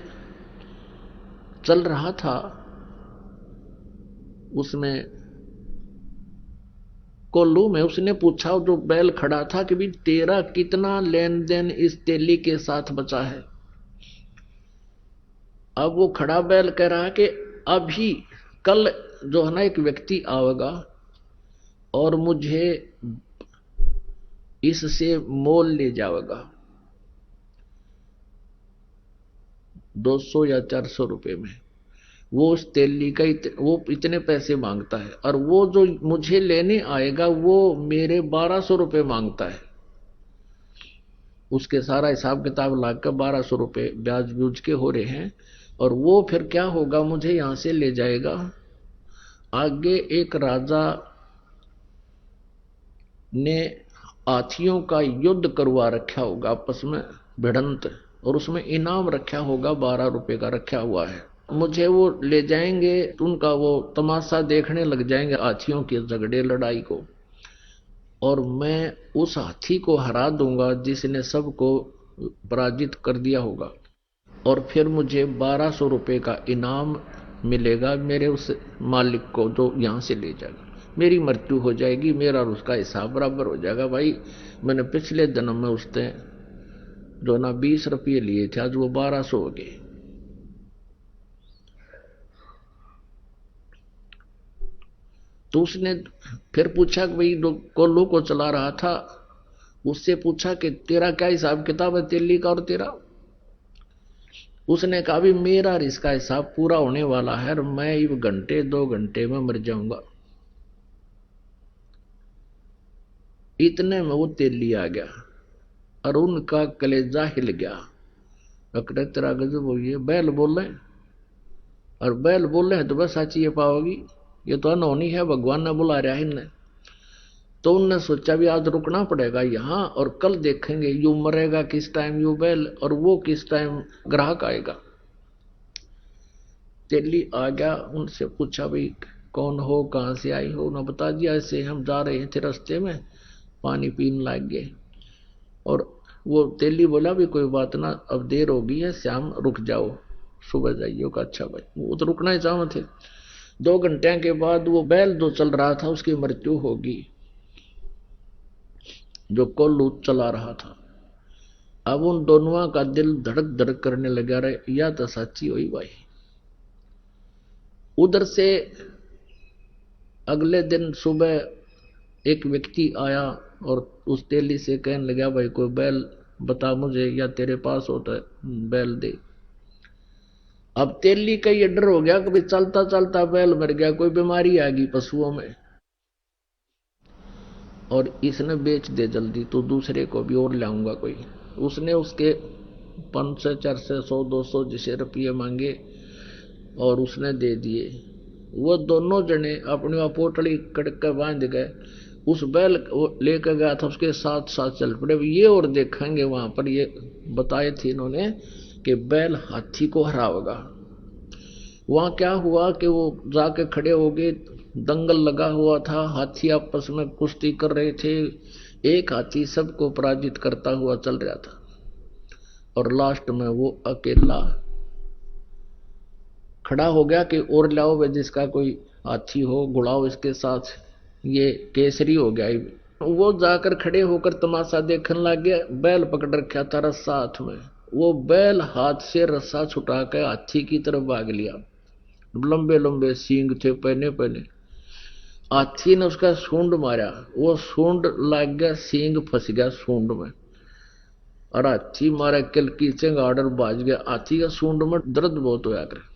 Speaker 2: चल रहा था उसमें कोल्लू में उसने पूछा जो बैल खड़ा था कि भी तेरा कितना लेन देन इस तेली के साथ बचा है। अब वो खड़ा बैल कह रहा है कि अभी कल जो है ना एक व्यक्ति आएगा और मुझे इससे मोल ले जाएगा 200 या 400 रुपए में। वो उस तेली का वो इतने पैसे मांगता है, और वो जो मुझे लेने आएगा वो मेरे 1200 रुपए मांगता है। उसके सारा हिसाब किताब लाकर 1200 रुपए ब्याज ब्यूज के हो रहे हैं। और वो फिर क्या होगा, मुझे यहां से ले जाएगा। आगे एक राजा ने हाथियों का युद्ध करवा रखा होगा, आपस में भिड़ंत, और उसमें इनाम रखा होगा 12 रुपए का रखा हुआ है। मुझे वो ले जाएंगे, उनका वो तमाशा देखने लग जाएंगे हाथियों के झगड़े लड़ाई को, और मैं उस हाथी को हरा दूंगा जिसने सबको पराजित कर दिया होगा, और फिर मुझे 1200 रुपए का इनाम मिलेगा मेरे उस मालिक को जो यहां से ले जाएगा। मेरी मृत्यु हो जाएगी, मेरा और उसका हिसाब बराबर हो जाएगा। भाई मैंने पिछले जन्म में उसने जो ना 20 रुपये लिए थे, आज वो 1200 हो गए। तो उसने फिर पूछा कि भाई जो कोल्लू को चला रहा था उससे पूछा कि तेरा क्या हिसाब किताब है तेली का और तेरा। उसने कहा भी मेरा और इसका हिसाब पूरा होने वाला है और मैं एक घंटे 2 घंटे में मर जाऊंगा। इतने में वो तेली आ गया और उनका कलेजा हिल गया। अकड़े तेरा गजब हो गया, बैल बोल रहे, और बैल बोल रहे हैं तो बस साची ये पाओगी, ये तो अनहोनी है, भगवान ने बुला रहा है इन्हें। तो उनने सोचा भी आज रुकना पड़ेगा यहां, और कल देखेंगे यू मरेगा किस टाइम यू बैल, और वो किस टाइम ग्राहक आएगा। तेली आ गया, उनसे पूछा भाई कौन हो, कहाँ से आई हो। उन्होंने बता दिया ऐसे हम जा रहे थे, रास्ते में पानी पीने लग गए। और वो तेली बोला भी कोई बात ना, अब देर हो गई है, शाम रुक जाओ, सुबह जाइयो का। अच्छा भाई, वो तो रुकना ही चाह थे। 2 घंटे के बाद वो बैल जो चल रहा था उसकी मृत्यु होगी, जो कोल्लू चला रहा था। अब उन दोनों का दिल धड़क धड़क करने लगा रहे, या तो सच्ची हुई भाई। उधर से अगले दिन सुबह एक व्यक्ति आया और उस तेली से कहने लगा, भाई कोई बैल बता मुझे, या तेरे पास होता है बैल दे। अब तेली का ये डर हो गया कि भाई चलता चलता बैल मर गया, कोई बीमारी आ गई पशुओं में, और इसने बेच दे जल्दी, तो दूसरे को भी और लाऊंगा कोई। उसने उसके 500 400 100 200 जिसे रुपये मांगे और उसने दे दिए। वो दोनों जने अपनी पोटली कड़क कर बांध गए, उस बैल लेकर गया था उसके साथ साथ चल पड़े। ये और देखेंगे वहां पर ये बताए थे इन्होंने कि बैल हाथी को हराएगा। वहां क्या हुआ कि वो जाके खड़े हो गए, दंगल लगा हुआ था, हाथी आपस में कुश्ती कर रहे थे। एक हाथी सबको पराजित करता हुआ चल रहा था, और लास्ट में वो अकेला खड़ा हो गया कि और लाओ वे जिसका कोई हाथी हो, गुड़ाओ इसके साथ, ये केसरी हो गया। वो जाकर खड़े होकर तमाशा देखने लग गया। बैल पकड़ रखा था रस्सा हाथ में, वो बैल हाथ से रस्सा छुटा कर हाथी की तरफ भाग लिया। लंबे लंबे सींग थे पहने पहने। हाथी ने उसका सूंड मारा, वो सूंड लग गया, सींग फंस गया सूंड में, और हाथी मारा किल की चंगाड़ बाज गया। हाथी का सूंड में दर्द बहुत होया करे।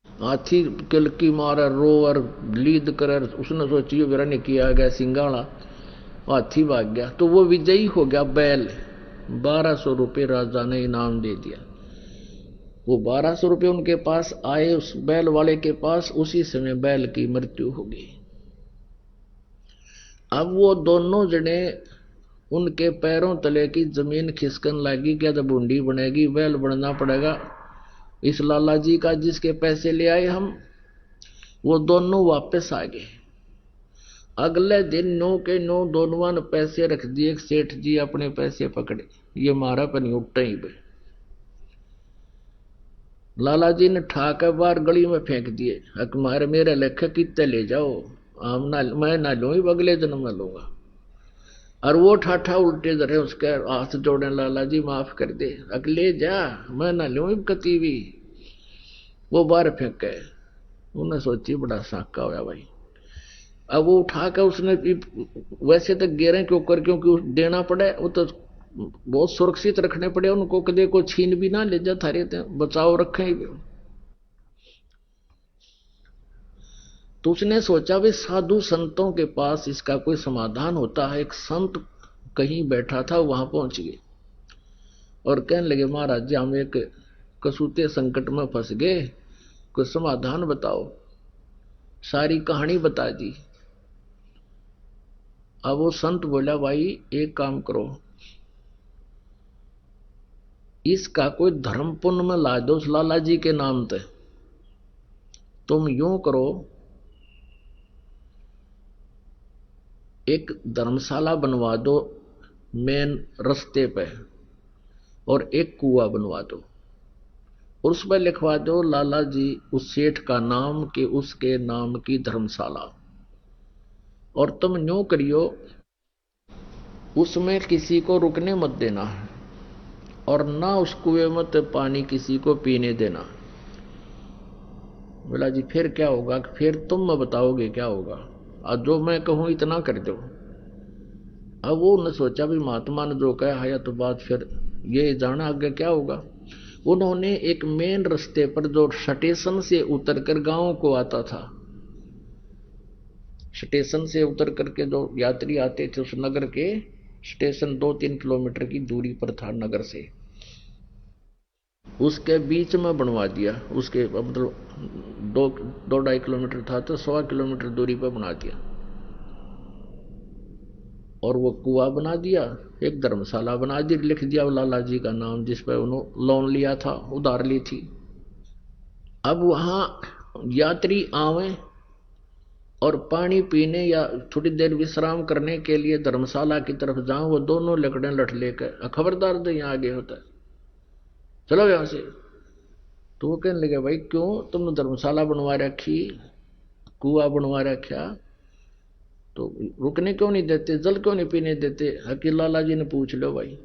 Speaker 2: हाथी किलकी मारा, रो और लीद कर, उसने सोची मेरा ने किया गया सिंगाड़ा, हाथी भाग गया। तो वो विजयी हो गया बैल। 1200 रुपये राजा ने इनाम दे दिया। वो 1200 रुपये उनके पास आए, उस बैल वाले के पास, उसी समय बैल की मृत्यु हो गई। अब वो दोनों जने, उनके पैरों तले की जमीन खिसकन लगी, क्या जब बूंदी बनेगी, बैल बनना पड़ेगा इस लाला जी का जिसके पैसे ले आए हम। वो दोनों वापस आ गए। अगले दिन 9 के 9 दोनों ने पैसे रख दिए। सेठ जी अपने पैसे पकड़े, ये मारा पर नहीं उठा ही पे। लाला जी ने ठाकर बाहर गली में फेंक दिए, हकमार मेरे लेखे कितने ले जाओ, मैं ना लू ही, अगले जन्म में लूंगा। और वो ठाठा उल्टे धरे, उसके हाथ जोड़े, लाला जी माफ कर दे, अगले जा, मैं ना लू कती भी। वो बाहर फेंक गए। उन्हें सोची बड़ा साका होया भाई। अब वो उठाकर उसने, वैसे तो गिरे क्यों कर, क्योंकि देना पड़े, वो तो बहुत सुरक्षित रखने पड़े उनको, कदे को छीन भी ना ले जा, थारे बचाव रखे। तो उसने सोचा भी साधु संतों के पास इसका कोई समाधान होता है। एक संत कहीं बैठा था, वहां पहुंच गए और कहने लगे, महाराज जी हम एक कसूते संकट में फंस गए, कोई समाधान बताओ। सारी कहानी बता दी। अब वो संत बोला, भाई एक काम करो, इसका कोई धर्म पुण्य में ला दो, उस लाला जी के नाम पे। तुम यूं करो, एक धर्मशाला बनवा दो मेन रास्ते पे, और एक कुआं बनवा दो, और उस पर लिखवा दो लाला जी उस सेठ का नाम के, उसके नाम की धर्मशाला। और तुम यूं करियो, उसमें किसी को रुकने मत देना, और ना उस कुएं में पानी किसी को पीने देना। बोला जी फिर क्या होगा? फिर तुम बताओगे क्या होगा, और जो मैं कहूं इतना कर दो। अब वो ने सोचा भी महात्मा ने जो कहा है तो बात, फिर ये जाना आगे क्या होगा। उन्होंने एक मेन रास्ते पर, जो स्टेशन से उतरकर गांव को आता था, स्टेशन से उतर करके जो यात्री आते थे उस नगर के, स्टेशन 2-3 किलोमीटर की दूरी पर था नगर से, उसके बीच में बनवा दिया। उसके मतलब 2-2.5 किलोमीटर था तो 1.25 किलोमीटर दूरी पर बना दिया, और वो कुआं बना दिया, एक धर्मशाला बना दी, लिख दिया लाला जी का नाम जिस पर उन्होंने लोन लिया था, उधार ली थी। अब वहां यात्री आवे और पानी पीने या थोड़ी देर विश्राम करने के लिए धर्मशाला की तरफ जाऊं, वो दोनों लकड़े लठ लेकर, खबरदार तो यहाँ आगे होता है, चलो यहां से। तो वो कहने लगे भाई क्यों, तुमने धर्मशाला बनवा रखी, कुआं बनवा रखा, तो रुकने क्यों नहीं देते, जल क्यों नहीं पीने देते? हकीम लाला जी ने पूछ लो भाई,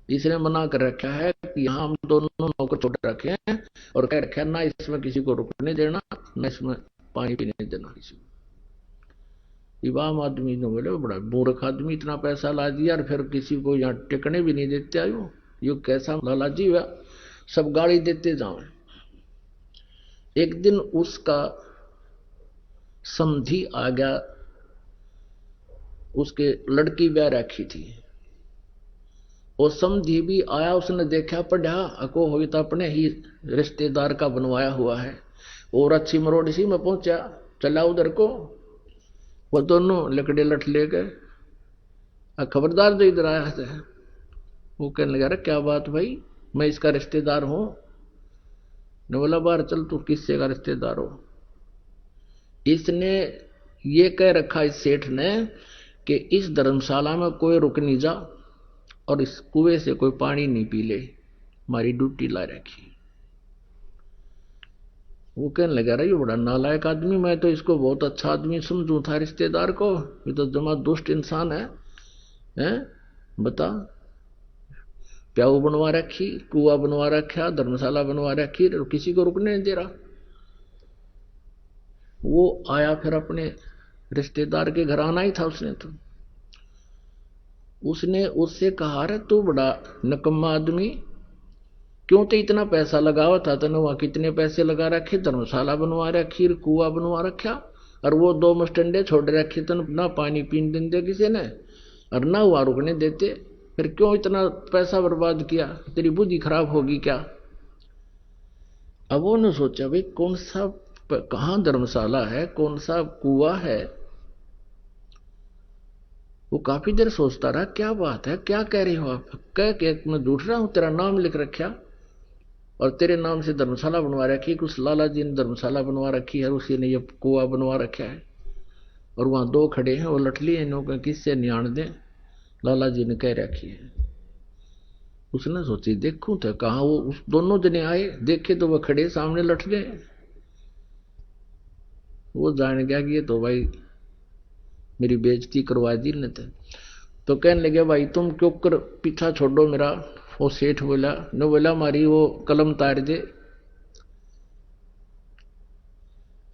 Speaker 2: इसने मना कर रखा है कि यहाँ हम दोनों नौकर छोड़ रखे हैं और कह रखा है ना इसमें किसी को रुकने देना, ना इसमें पानी पीने देना किसी को। इमाम आदमी ने बोले बड़ा मूर्ख आदमी, इतना पैसा ला दिया और फिर किसी को यहाँ टिकने भी नहीं देते आयो, यो कैसा लाला जी हुआ, सब गाड़ी देते जाओ। एक दिन उसका समधी आ गया, उसके लड़की ब्याह रखी थी, वो समधी भी आया, उसने देखा पढ़ा अको हो तो अपने ही रिश्तेदार का बनवाया हुआ है, और अच्छी मरोड़ी सी में पहुंचा, चला उधर को, वो दोनों लकड़े लठ ले गए, खबरदार जो इधर आया था। वो कहने लगा क्या बात भाई, मैं इसका रिश्तेदार हूं। ने बोला बाहर चल, तू किससे का रिश्तेदार हो? इसने ये कह रखा इस सेठ ने कि इस धर्मशाला में कोई रुक नहीं जा और इस कुएं से कोई पानी नहीं पी ले, हमारी ड्यूटी ला रखी। वो कहने लगा रहा ये बड़ा नालायक आदमी, मैं तो इसको बहुत अच्छा आदमी समझू था रिश्तेदार को, ये तो जमा दुष्ट इंसान है, बता, प्याऊ बनवा रखी, कुआं बनवा रखा, धर्मशाला बनवा रखी, किसी को रुकने नहीं दे रहा। वो आया फिर अपने रिश्तेदार के घर आना ही था उसने, तो उसने उससे कहा रे तू बड़ा नकम्मा आदमी, क्यों तो इतना पैसा लगावा था, तने वहां कितने पैसे लगा रखे, धर्मशाला बनवा रखी, कुआं बनवा रखा, और वो 2 मस्टंडे छोड़ रखे, तन ना पानी पीने देते किसी ने और ना वहां रुकने देते, फिर क्यों इतना पैसा बर्बाद किया, तेरी बुद्धि खराब होगी क्या? अब उन्होंने सोचा भाई कौन सा, कहां धर्मशाला है, कौन सा कुआं है। वो काफी देर सोचता रहा, क्या बात है, क्या कह रही हो आप, कह के मैं झूठ रहा हूं, तेरा नाम लिख रखा और तेरे नाम से धर्मशाला बनवा रखी, कुछ लाला जी ने धर्मशाला बनवा रखी है, उसी ने ये कुआं बनवा रखा है, और वहां 2 खड़े हैं, वो लठली है, इन्हों किससे नियाण दे, लाला जी ने कह रखी है। उसने सोची देखूं तो कहा, वो उस दोनों जने आए, देखे तो वह खड़े सामने लठ गए। वो जान गया कि ये तो भाई मेरी बेइज्जती करवा दी ने। तो कहने लगे भाई तुम क्यों कर पीछा छोड़ो मेरा। वो सेठ बोला, न बोला मारी वो कलम तार दे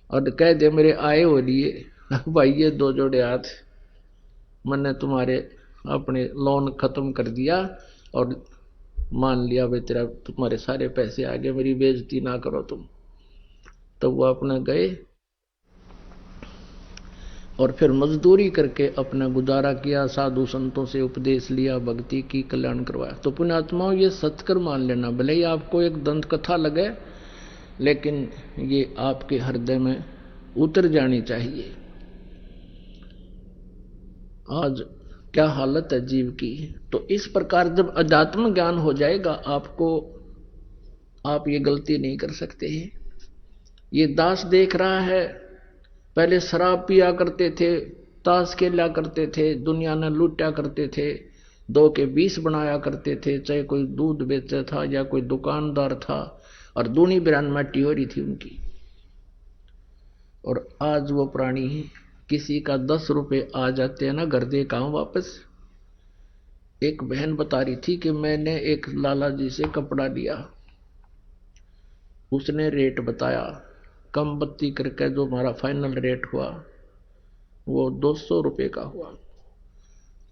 Speaker 2: और कह दे मेरे आए हो लिए भाई ये 2 जोड़े हाथ, मैंने तुम्हारे अपने लोन खत्म कर दिया और मान लिया भाई तेरा, तुम्हारे सारे पैसे आ गए, मेरी बेइज्जती ना करो तुम। तो वो अपना गए और फिर मजदूरी करके अपना गुजारा किया, साधु संतों से उपदेश लिया, भक्ति की, कल्याण करवाया। तो पुण्यात्माओं ये सत्कर मान लेना, भले ही आपको एक दंत कथा लगे लेकिन ये आपके हृदय में उतर जानी चाहिए। आज क्या हालत है जीव की। तो इस प्रकार जब अध्यात्म ज्ञान हो जाएगा आपको, आप ये गलती नहीं कर सकते हैं। ये दास देख रहा है, पहले शराब पिया करते थे, ताश खेला करते थे, दुनिया ने लूटा करते थे, 2 के 20 बनाया करते थे, चाहे कोई दूध बेचता था या कोई दुकानदार था, और दूनी बिरान माटी हो रही थी उनकी। और आज वो प्राणी किसी का 10 रुपए आ जाते हैं ना, घर दे काम वापस। एक बहन बता रही थी कि मैंने एक लाला जी से कपड़ा लिया, उसने रेट बताया, कम बत्ती करके जो हमारा फाइनल रेट हुआ वो 200 रुपए का हुआ,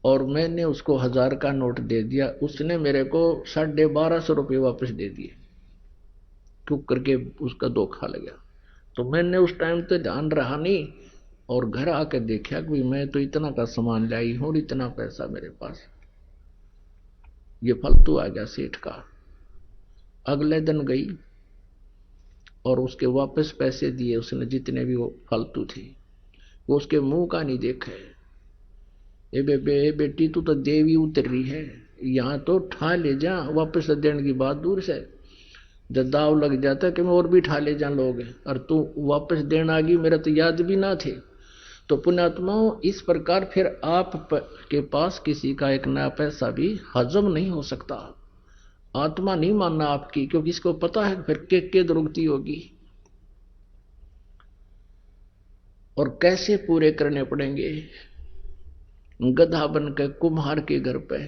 Speaker 2: और मैंने उसको 1000 का नोट दे दिया, उसने मेरे को 1250 रुपये वापस दे दिए। क्यों करके उसका धोखा लगा। तो मैंने उस टाइम तो ध्यान रहा नहीं, और घर आकर देखा कि मैं तो इतना का सामान लाई हूं और इतना पैसा मेरे पास, ये फालतू आ गया सेठ का। अगले दिन गई और उसके वापस पैसे दिए उसने, जितने भी वो फालतू थे, वो उसके मुंह का नहीं देखा। ए बेटी तू तो देवी उतर रही है, यहाँ तो ठा ले जा, वापस देने की बात दूर से। जब दाव लग जाता कि मैं और भी ठा ले जा लोग, और तू वापस देना आ गई, मेरा तो याद भी ना थे। तो पुण्यात्माओं, इस प्रकार फिर आप के पास किसी का एक नया पैसा भी हजम नहीं हो सकता। आत्मा नहीं मानना आपकी, क्योंकि इसको पता है फिर के दुर्गति होगी और कैसे पूरे करने पड़ेंगे। गधा बन के कुम्हार के घर पे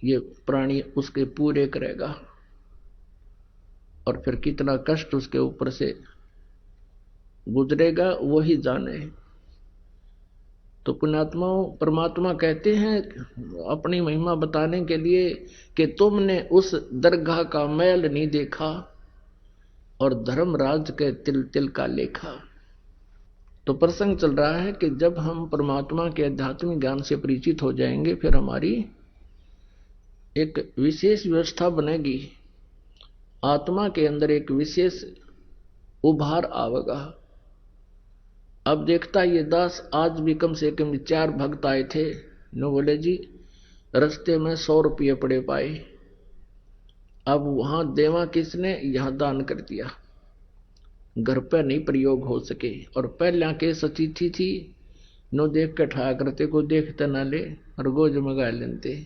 Speaker 2: ये प्राणी उसके पूरे करेगा, और फिर कितना कष्ट उसके ऊपर से गुजरेगा वही जाने। तो पुण्यात्माओं, परमात्मा कहते हैं अपनी महिमा बताने के लिए कि तुमने उस दरगाह का मैल नहीं देखा और धर्मराज के तिल तिल का लेखा। तो प्रसंग चल रहा है कि जब हम परमात्मा के आध्यात्मिक ज्ञान से परिचित हो जाएंगे, फिर हमारी एक विशेष व्यवस्था बनेगी, आत्मा के अंदर एक विशेष उभार आवेगा। अब देखता ये दास, आज भी कम से कम 4 भक्त आए थे, नो बोले जी रास्ते में 100 रुपये पड़े पाए। अब वहां देवा किसने, यहां दान कर दिया, घर पर नहीं प्रयोग हो सके। और पहले के सतीथी थी, नो देख के ठाया करते, को देखते ना ले और गोज मगा लेते।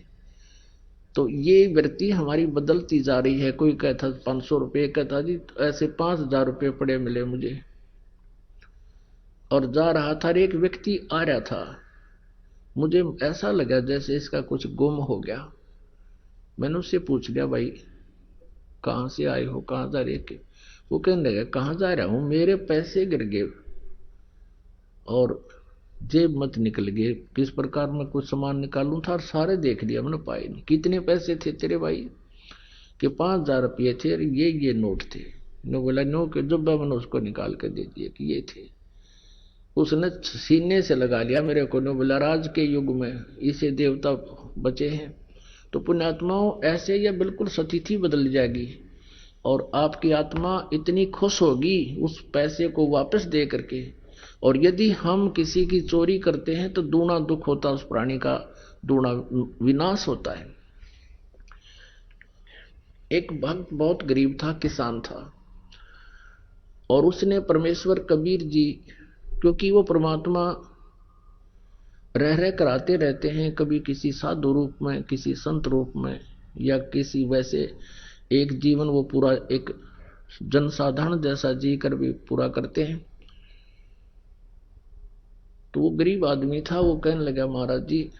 Speaker 2: तो ये वृत्ति हमारी बदलती जा रही है। कोई कहता 500 रुपये, कहता जी ऐसे 5000 रुपये पड़े मिले मुझे। और जा रहा था, एक व्यक्ति आ रहा था, मुझे ऐसा लगा जैसे इसका कुछ गुम हो गया। मैंने उससे पूछ लिया, भाई कहाँ से आए हो, कहाँ जा रहे के? वो कहने लगा, कहाँ जा रहा हूँ, मेरे पैसे गिर गए और जेब मत निकल गए, किस प्रकार मैं कुछ सामान निकालूं था और सारे देख लिया, मैंने पाए नहीं। कितने पैसे थे तेरे भाई? कि 5000 रुपये थे, ये नोट थे। नो बोला, नो के जब मैंने उसको निकाल कर दे दिए कि ये थे। उसने सीने से लगा लिया मेरे को, नो बोला, राज के युग में इसे देवता बचे हैं। तो पुण्यात्माओं, ऐसे यह बिल्कुल स्थिति बदल जाएगी और आपकी आत्मा इतनी खुश होगी उस पैसे को वापस दे करके। और यदि हम किसी की चोरी करते हैं तो दूना दुख होता, उस प्राणी का दूना विनाश होता है। एक भक्त बहुत गरीब था, किसान था, और उसने परमेश्वर कबीर जी, क्योंकि वो परमात्मा रह रह कर आते रहते हैं, कभी किसी साधु रूप में, किसी संत रूप में, या किसी वैसे एक जीवन वो पूरा एक जनसाधारण जैसा जी कर भी पूरा करते हैं। तो वो गरीब आदमी था, वो कहने लगा, महाराज जी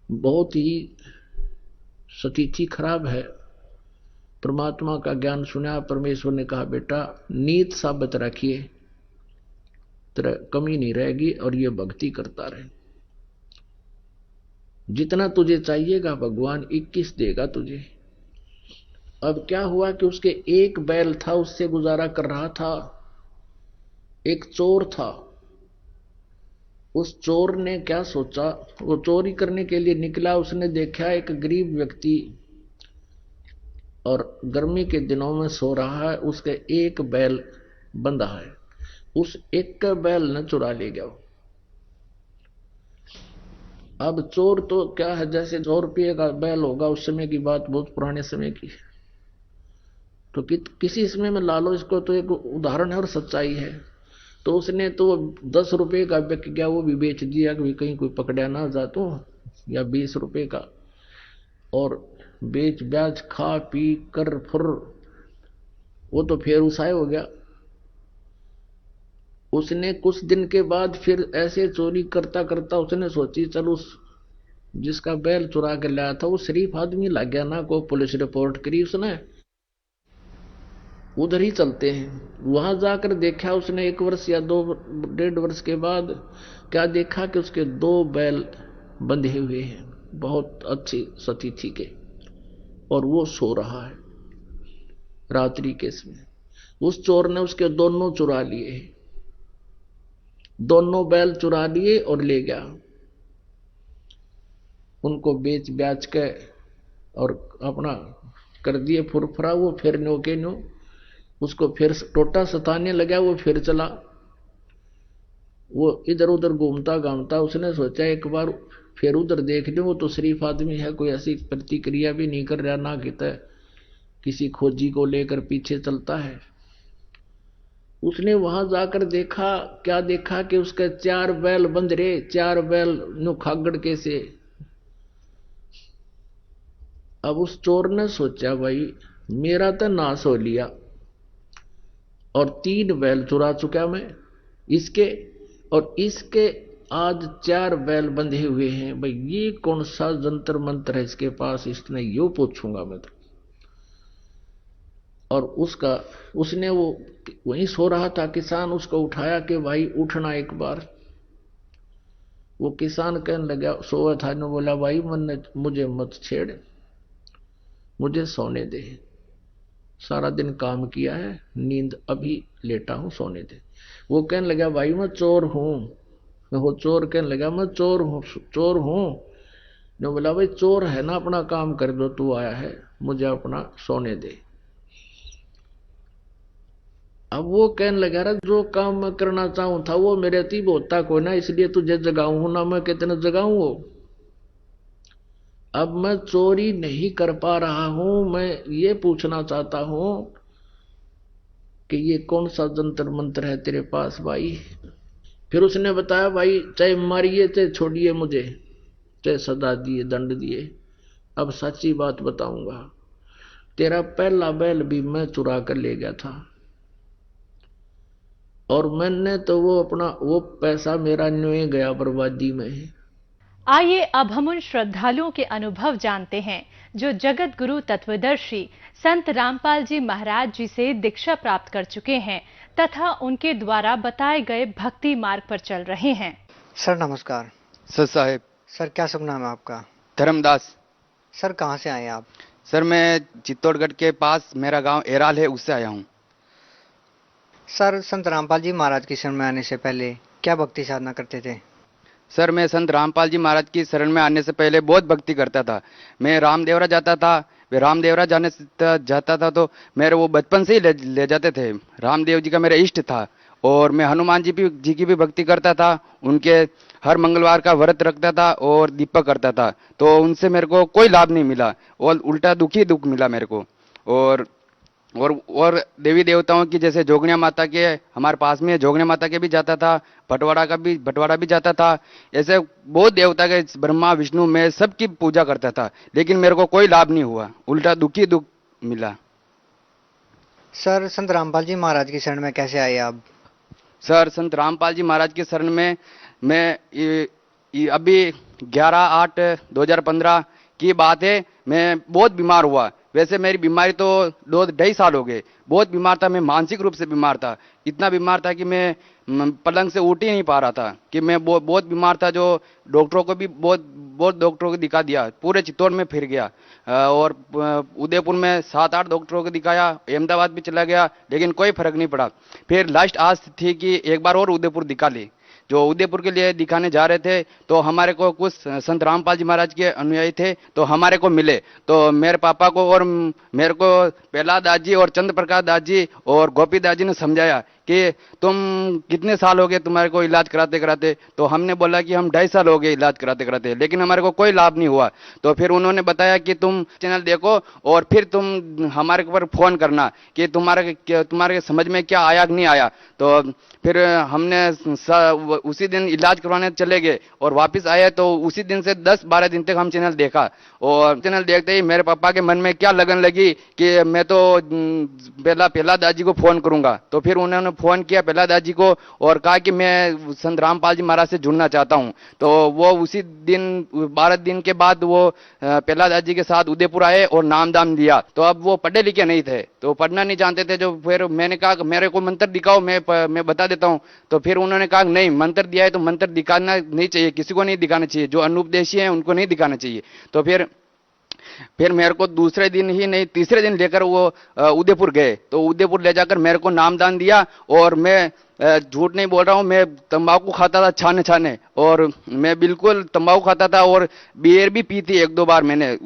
Speaker 2: बहुत ही स्थिति खराब है, परमात्मा का ज्ञान सुना, परमेश्वर ने कहा बेटा नीत साबित रखिए, तेरा कमी नहीं रहेगी और ये भक्ति करता रहे, जितना तुझे चाहिएगा भगवान 21 देगा तुझे। अब क्या हुआ कि उसके एक बैल था, उससे गुजारा कर रहा था। एक चोर था, उस चोर ने क्या सोचा, वो चोरी करने के लिए निकला, उसने देखा एक गरीब व्यक्ति और गर्मी के दिनों में सो रहा है, उसके एक बैल बंधा है, उस एक का बैल न चुरा ले गया। अब चोर तो क्या है, जैसे 100 रुपये का बैल होगा, उस समय की बात, बहुत पुराने समय की, तो किसी समय में ला लो इसको, तो एक उदाहरण है और सच्चाई है। तो उसने तो 10 रुपये का बिक गया, वो भी बेच दिया कि कहीं कोई पकड़ा ना जा, तो या 20 रुपये का, और बेच ब्याज खा पी कर फुर वो तो फिर उसाए हो गया। उसने कुछ दिन के बाद फिर ऐसे चोरी करता करता उसने सोची, चल उस जिसका बैल चुरा के लाया था वो शरीफ आदमी लग गया ना, को पुलिस रिपोर्ट करी उसने, उधर ही चलते हैं। वहां जाकर देखा उसने 1 वर्ष या 2.5 वर्ष के बाद क्या देखा कि उसके 2 बैल बंधे हुए हैं, बहुत अच्छी स्थिति के, और वो सो रहा है रात्रि के समय। उस चोर ने उसके दोनों चुरा लिए, दोनों बैल चुरा लिए और ले गया, उनको बेच ब्याच के और अपना कर दिए फुरफुरा। वो फिर नो के नो उसको फिर टोटा सताने लगा, वो फिर चला, वो इधर उधर घूमता घामता। उसने सोचा एक बार फिर उधर देख लो, वो तो शरीफ आदमी है, कोई ऐसी प्रतिक्रिया भी नहीं कर रहा, ना कहता किसी खोजी को लेकर पीछे चलता है। उसने वहां जाकर देखा, क्या देखा कि उसके 4 बैल बंध रहे, 4 बैल नु खागड़ के से। अब उस चोर ने सोचा भाई मेरा तो नाश हो लिया और 3 बैल चुरा चुका मैं इसके, और इसके आज 4 बैल बंधे हुए हैं। भाई ये कौन सा जंतर मंत्र है इसके पास, इसने यो पूछूंगा मैं तो। और उसने वो वहीं सो रहा था किसान, उसको उठाया कि भाई उठना एक बार। वो किसान कहने लगा, सोया था ने बोला भाई मुझे मत छेड़, मुझे सोने दे, सारा दिन काम किया है, नींद अभी लेटा हूं, सोने दे। वो कहने लगा भाई मैं चोर हूं। वो चोर कहने लगा मैं चोर हूं, चोर हूं। ने बोला भाई चोर है ना, अपना काम कर दो, तू आया है, मुझे अपना सोने दे। अब वो कहने लगा रहा जो काम मैं करना चाहूं था वो मेरे तीब होता को ना, इसलिए तुझे जगाऊं हूं ना, मैं कितने जगाऊं वो। अब मैं चोरी नहीं कर पा रहा हूं, मैं ये पूछना चाहता हूं कि ये कौन सा जंतर मंत्र है तेरे पास भाई। फिर उसने बताया भाई चाहे मारिए चाहे छोड़िए मुझे, चाहे सजा दिए दंड दिए, अब सच्ची बात बताऊंगा, तेरा पहला बैल भी मैं चुरा कर ले गया था, और मैंने तो वो पैसा मेरा न्यों गया बर्बादी में।
Speaker 3: आइए अब हम उन श्रद्धालुओं के अनुभव जानते हैं जो जगत गुरु तत्वदर्शी संत रामपाल जी महाराज जी से दीक्षा प्राप्त कर चुके हैं तथा उनके द्वारा बताए गए भक्ति मार्ग पर चल रहे हैं।
Speaker 4: सर नमस्कार।
Speaker 5: सर साहेब।
Speaker 4: सर क्या शुभ नाम है आपका?
Speaker 5: धर्मदास।
Speaker 4: सर कहाँ से आए हैं आप?
Speaker 5: सर मैं चित्तौड़गढ़ के पास मेरा गांव एराल है, उससे आया हूँ।
Speaker 4: सर संत रामपाल जी महाराज की शरण में आने से पहले क्या भक्ति साधना करते थे?
Speaker 5: सर मैं संत रामपाल जी महाराज की शरण में आने से पहले बहुत भक्ति करता था। मैं रामदेवरा जाता था, वे रामदेवरा जाता था तो मेरे वो बचपन से ही ले जाते थे। रामदेव जी का मेरा इष्ट था। और मैं हनुमान जी की भी भक्ति करता था, उनके हर मंगलवार का व्रत रखता था और दीपक करता था। तो उनसे मेरे को कोई लाभ नहीं मिला और उल्टा दुख मिला मेरे को। और देवी देवताओं की जैसे जोगनिया माता के हमारे पास में जोगनिया माता के भी जाता था, भटवाड़ा भी जाता था। ऐसे बहुत देवता के ब्रह्मा विष्णु में सबकी पूजा करता था, लेकिन मेरे को कोई लाभ नहीं हुआ, उल्टा दुख मिला।
Speaker 4: सर संत रामपाल जी महाराज की शरण में कैसे आए आप?
Speaker 5: सर संत रामपाल जी महाराज की शरण में मैं अभी 11/8/2015 की बात है। मैं बहुत बीमार हुआ। वैसे मेरी बीमारी तो 2-2.5 साल हो गए। बहुत बीमार था, मैं मानसिक रूप से बीमार था। इतना बीमार था कि मैं पलंग से उठ ही नहीं पा रहा था, कि मैं बहुत बीमार था। जो डॉक्टरों को भी बहुत डॉक्टरों को दिखा दिया, पूरे चित्तौड़ में फिर गया और उदयपुर में 7-8 डॉक्टरों को दिखाया, अहमदाबाद भी चला गया, लेकिन कोई फर्क नहीं पड़ा। फिर लास्ट आज थी कि एक बार और उदयपुर दिखा ली। जो उदयपुर के लिए दिखाने जा रहे थे तो हमारे को कुछ संत रामपाल जी महाराज के अनुयायी थे, तो हमारे को मिले। तो मेरे पापा को और मेरे को प्रहलाद दास जी और चंद्र प्रकाश दास जी और गोपी दास जी ने समझाया कि तुम कितने साल हो गए तुम्हारे को इलाज कराते कराते। तो हमने बोला कि हम 2.5 साल हो गए इलाज कराते कराते, लेकिन हमारे को कोई लाभ नहीं हुआ। तो फिर उन्होंने बताया कि तुम चैनल देखो और फिर तुम हमारे ऊपर फोन करना कि तुम्हारे समझ में क्या आया कि नहीं आया। तो फिर हमने उसी दिन इलाज करवाने चले गए और वापस आए। तो उसी दिन से 10-12 दिन तक हम चैनल देखा, और चैनल देखते ही मेरे पापा के मन में क्या लगन लगी कि मैं तो प्रहलाद दास जी को फोन करूंगा। तो फिर उन्होंने फोन किया प्रहलाद दास जी को और कहा कि मैं संत रामपाल जी महाराज से जुड़ना चाहता हूं। तो वो उसी दिन 12 दिन के बाद वो प्रहलाद दास जी के साथ उदयपुर आए और नाम दाम लिया। तो अब वो पढ़े लिखे नहीं थे, तो पढ़ना नहीं जानते थे। जो फिर मैंने कहा मेरे को मंत्र दिखाओ, मैं बता देता हूं। तो फिर उन्होंने कहा नहीं, मंत्र दिया है तो मंत्र दिखाना नहीं चाहिए, किसी को नहीं दिखाना चाहिए, जो अनुपदेशी है उनको नहीं दिखाना चाहिए। तो फिर मेरे को दूसरे दिन ही नहीं, तीसरे दिन लेकर वो उदयपुर गए। तो उदयपुर ले जाकर मेरे को नामदान दिया और मैं झूठ नहीं बोल रहा हूँ, मैं तंबाकू खाता था छाने छाने, और मैं बिल्कुल तंबाकू खाता था, और बियर भी पी थी 1-2 बार मैंने।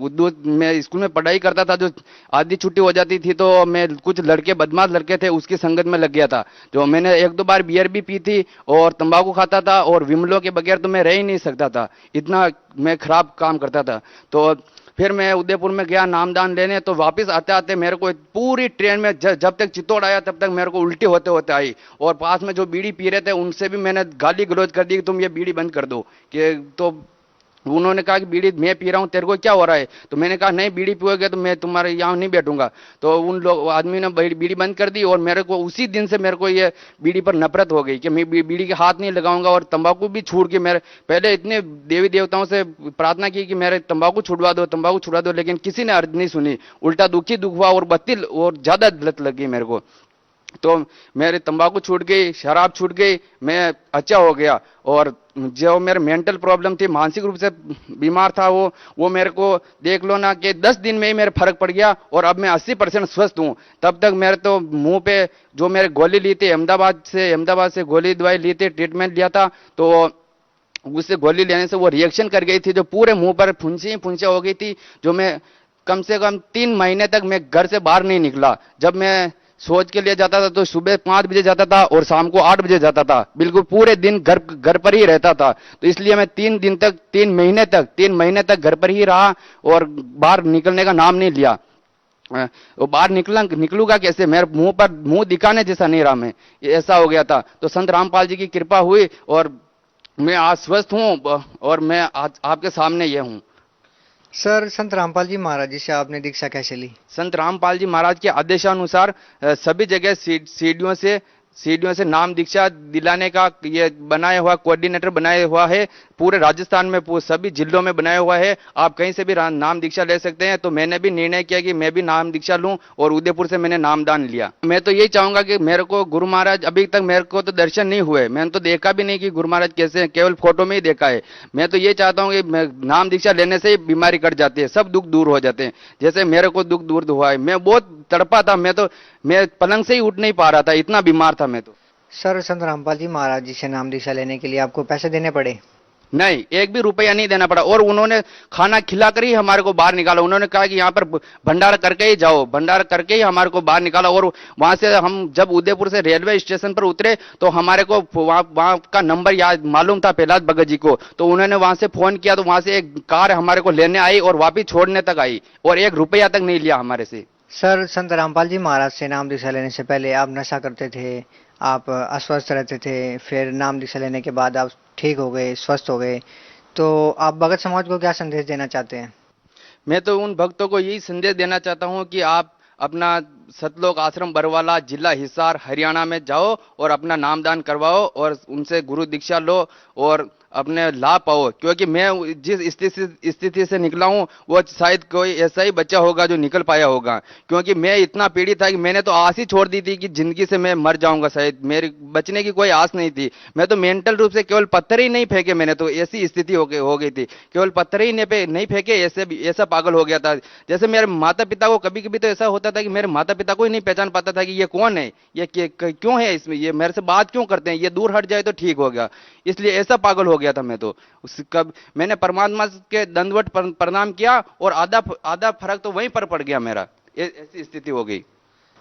Speaker 5: मैं स्कूल में पढ़ाई करता था, जो आधी छुट्टी हो जाती थी तो मैं कुछ लड़के बदमाश लड़के थे उसकी संगत में लग गया था, जो मैंने 1-2 बार बियर भी पी थी और तंबाकू खाता था, और विमलो के बगैर तो मैं रह ही नहीं सकता था, इतना मैं खराब काम करता था। तो फिर मैं उदयपुर में गया नामदान लेने, तो वापस आते आते मेरे को पूरी ट्रेन में जब तक चित्तौड़ आया तब तक मेरे को उल्टी होते होते आई, और पास में जो बीड़ी पी रहे थे उनसे भी मैंने गाली गलौज कर दी कि तुम ये बीड़ी बंद कर दो, कि तो उन्होंने कहा कि बीड़ी मैं पी रहा हूं, तेरे को क्या हो रहा है? तो मैंने कहा नहीं, बीड़ी पियोगे तो मैं तुम्हारे यहाँ नहीं बैठूंगा। तो उन लोग आदमी ने बीड़ी बंद कर दी, और मेरे को उसी दिन से मेरे को ये बीड़ी पर नफरत हो गई कि मैं बीड़ी के हाथ नहीं लगाऊंगा, और तंबाकू भी छूट के मेरे पहले इतने देवी देवताओं से प्रार्थना की कि मेरे तंबाकू छुड़वा दो, लेकिन किसी ने अर्ज नहीं सुनी, उल्टा दुखी दुख हुआ और बत्ती और ज्यादा लत लग गई मेरे को। तो मेरे तंबाकू छूट गई, शराब छूट गई, मैं अच्छा हो गया, और जो मेरे मेंटल प्रॉब्लम थी, मानसिक रूप से बीमार था, वो मेरे को देख लो ना कि 10 दिन में ही मेरे फर्क पड़ गया, और अब मैं 80% स्वस्थ हूं। तब तक मेरे तो मुंह पे जो मेरे गोली ली थी अहमदाबाद से गोली दवाई ली थी, ट्रीटमेंट लिया था, तो उससे गोली लेने से वो रिएक्शन कर गई थी, जो पूरे मुंह पर फुंसी हो गई थी, जो मैं कम से कम 3 महीने तक मैं घर से बाहर नहीं निकला। जब मैं सोच के लिए जाता था तो सुबह 5 बजे जाता था और शाम को 8 बजे जाता था, बिल्कुल पूरे दिन घर पर ही रहता था। तो इसलिए मैं 3 महीने तक घर पर ही रहा और बाहर निकलने का नाम नहीं लिया। वो बाहर निकलूंगा कैसे? मेरे मुंह दिखाने जैसा नहीं रहा मैं, ऐसा हो गया था। तो संत रामपाल जी की कृपा हुई और मैं आज स्वस्थ हूं, और मैं आज आपके सामने ये हूं।
Speaker 4: सर, संत रामपाल जी महाराज जी से आपने दीक्षा कैसे ली?
Speaker 5: संत रामपाल जी महाराज के आदेशानुसार सभी जगह सीढ़ियों से नाम दीक्षा दिलाने का ये बनाया हुआ कोऑर्डिनेटर बनाया हुआ है, पूरे राजस्थान में सभी जिलों में बनाया हुआ है। आप कहीं से भी नाम दीक्षा ले सकते हैं। तो मैंने भी निर्णय किया कि मैं भी नाम दीक्षा लूं, और उदयपुर से मैंने नामदान लिया। मैं तो यही चाहूंगा कि मेरे को गुरु महाराज, अभी तक मेरे को तो दर्शन नहीं हुए, मैंने तो देखा भी नहीं कि गुरु महाराज कैसे हैं, केवल फोटो में ही देखा है। मैं तो ये चाहता हूँ कि नाम दीक्षा लेने से ही बीमारी कट जाती है, सब दुख दूर हो जाते हैं, जैसे मेरे को दुख दूर हुआ है। मैं बहुत तड़पा था, मैं पलंग से ही उठ नहीं पा रहा था, इतना बीमार था मैं तो।
Speaker 4: सर, संत रामपाल जी महाराज जी से नाम दीक्षा लेने के लिए आपको पैसे देने पड़े?
Speaker 5: नहीं, 1 भी रुपया नहीं देना पड़ा, और उन्होंने खाना खिलाकर ही हमारे को बाहर निकाला। उन्होंने कहा कि यहाँ पर भंडारा करके ही जाओ, भंडारा करके ही हमारे को बाहर निकाला। और वहां से हम जब उदयपुर से रेलवे स्टेशन पर उतरे तो हमारे को वहां का नंबर याद मालूम था प्रहलाद भगत जी को, तो उन्होंने वहां से फोन किया, तो वहां से एक कार हमारे को लेने आई और वापिस छोड़ने तक आई, और 1 रुपया तक नहीं लिया हमारे से।
Speaker 4: सर, संत रामपाल जी महाराज से नाम दीक्षा लेने से पहले आप नशा करते थे, आप अस्वस्थ रहते थे, फिर नाम दीक्षा लेने के बाद आप ठीक हो गए, स्वस्थ हो गए, तो आप भगत समाज को क्या संदेश देना चाहते हैं?
Speaker 5: मैं तो उन भक्तों को यही संदेश देना चाहता हूं कि आप अपना सतलोक आश्रम बरवाला, जिला हिसार, हरियाणा में जाओ और अपना नामदान करवाओ और उनसे गुरु दीक्षा लो और अपने लाभ पाओ। क्योंकि मैं जिस स्थिति से निकला हूं वो शायद कोई ऐसा ही बच्चा होगा जो निकल पाया होगा, क्योंकि मैं इतना पीड़ित था कि मैंने तो आस ही छोड़ दी थी कि जिंदगी से मैं मर जाऊंगा, शायद मेरी बचने की कोई आस नहीं थी। मैं तो मेंटल रूप से केवल पत्थर ही नहीं फेंके, मैंने तो ऐसी स्थिति हो गई थी, केवल पत्थर ही नहीं फेंके, ऐसा पागल हो गया था। जैसे मेरे माता पिता को कभी कभी तो ऐसा होता था कि मेरे माता पिता को ही नहीं पहचान पाता था कि ये कौन है, ये क्यों है इसमें, ये मेरे से बात क्यों करते हैं, ये दूर हट जाए तो ठीक हो गया। इसलिए ऐसा पागल हो गया था मैं तो। मैंने परमात्मा के दंडवत प्रणाम किया और आधा फर्क तो वहीं पर पड़ गया मेरा, ऐसी स्थिति हो गई।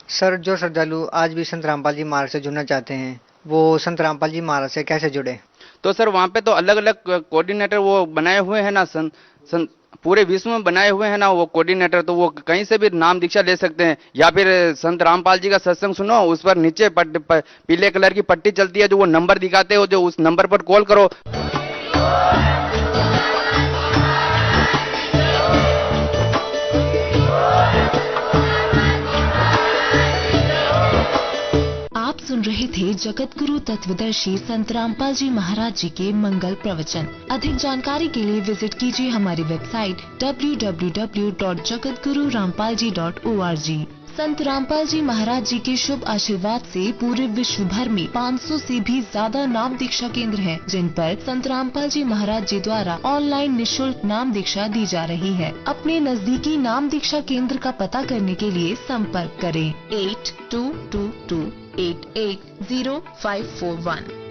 Speaker 4: सर, जो श्रद्धालु आज भी संत रामपाल जी महाराज से जुड़ना चाहते हैं वो संत रामपाल जी महाराज से कैसे जुड़े?
Speaker 5: तो सर वहां पे तो अलग अलग कोऑर्डिनेटर वो बनाए हुए हैं ना, पूरे विश्व में बनाए हुए हैं ना वो कोऑर्डिनेटर, तो वो कहीं से भी नाम दीक्षा ले सकते हैं। या फिर संत रामपाल जी का सत्संग सुनो, उस पर नीचे पीले कलर की पट्टी चलती है, जो वो नंबर दिखाते हो, जो उस नंबर पर कॉल करो।
Speaker 6: आप सुन रहे थे जगत गुरु तत्वदर्शी संत रामपाल जी महाराज जी के मंगल प्रवचन। अधिक जानकारी के लिए विजिट कीजिए हमारी वेबसाइट www.jagatgururampalji.org। संत रामपाल जी महाराज जी के शुभ आशीर्वाद से पूरे विश्व भर में 500 से भी ज्यादा नाम दीक्षा केंद्र हैं, जिन पर संत रामपाल जी महाराज जी द्वारा ऑनलाइन निशुल्क नाम दीक्षा दी जा रही है। अपने नजदीकी नाम दीक्षा केंद्र का पता करने के लिए संपर्क करें 8222880541।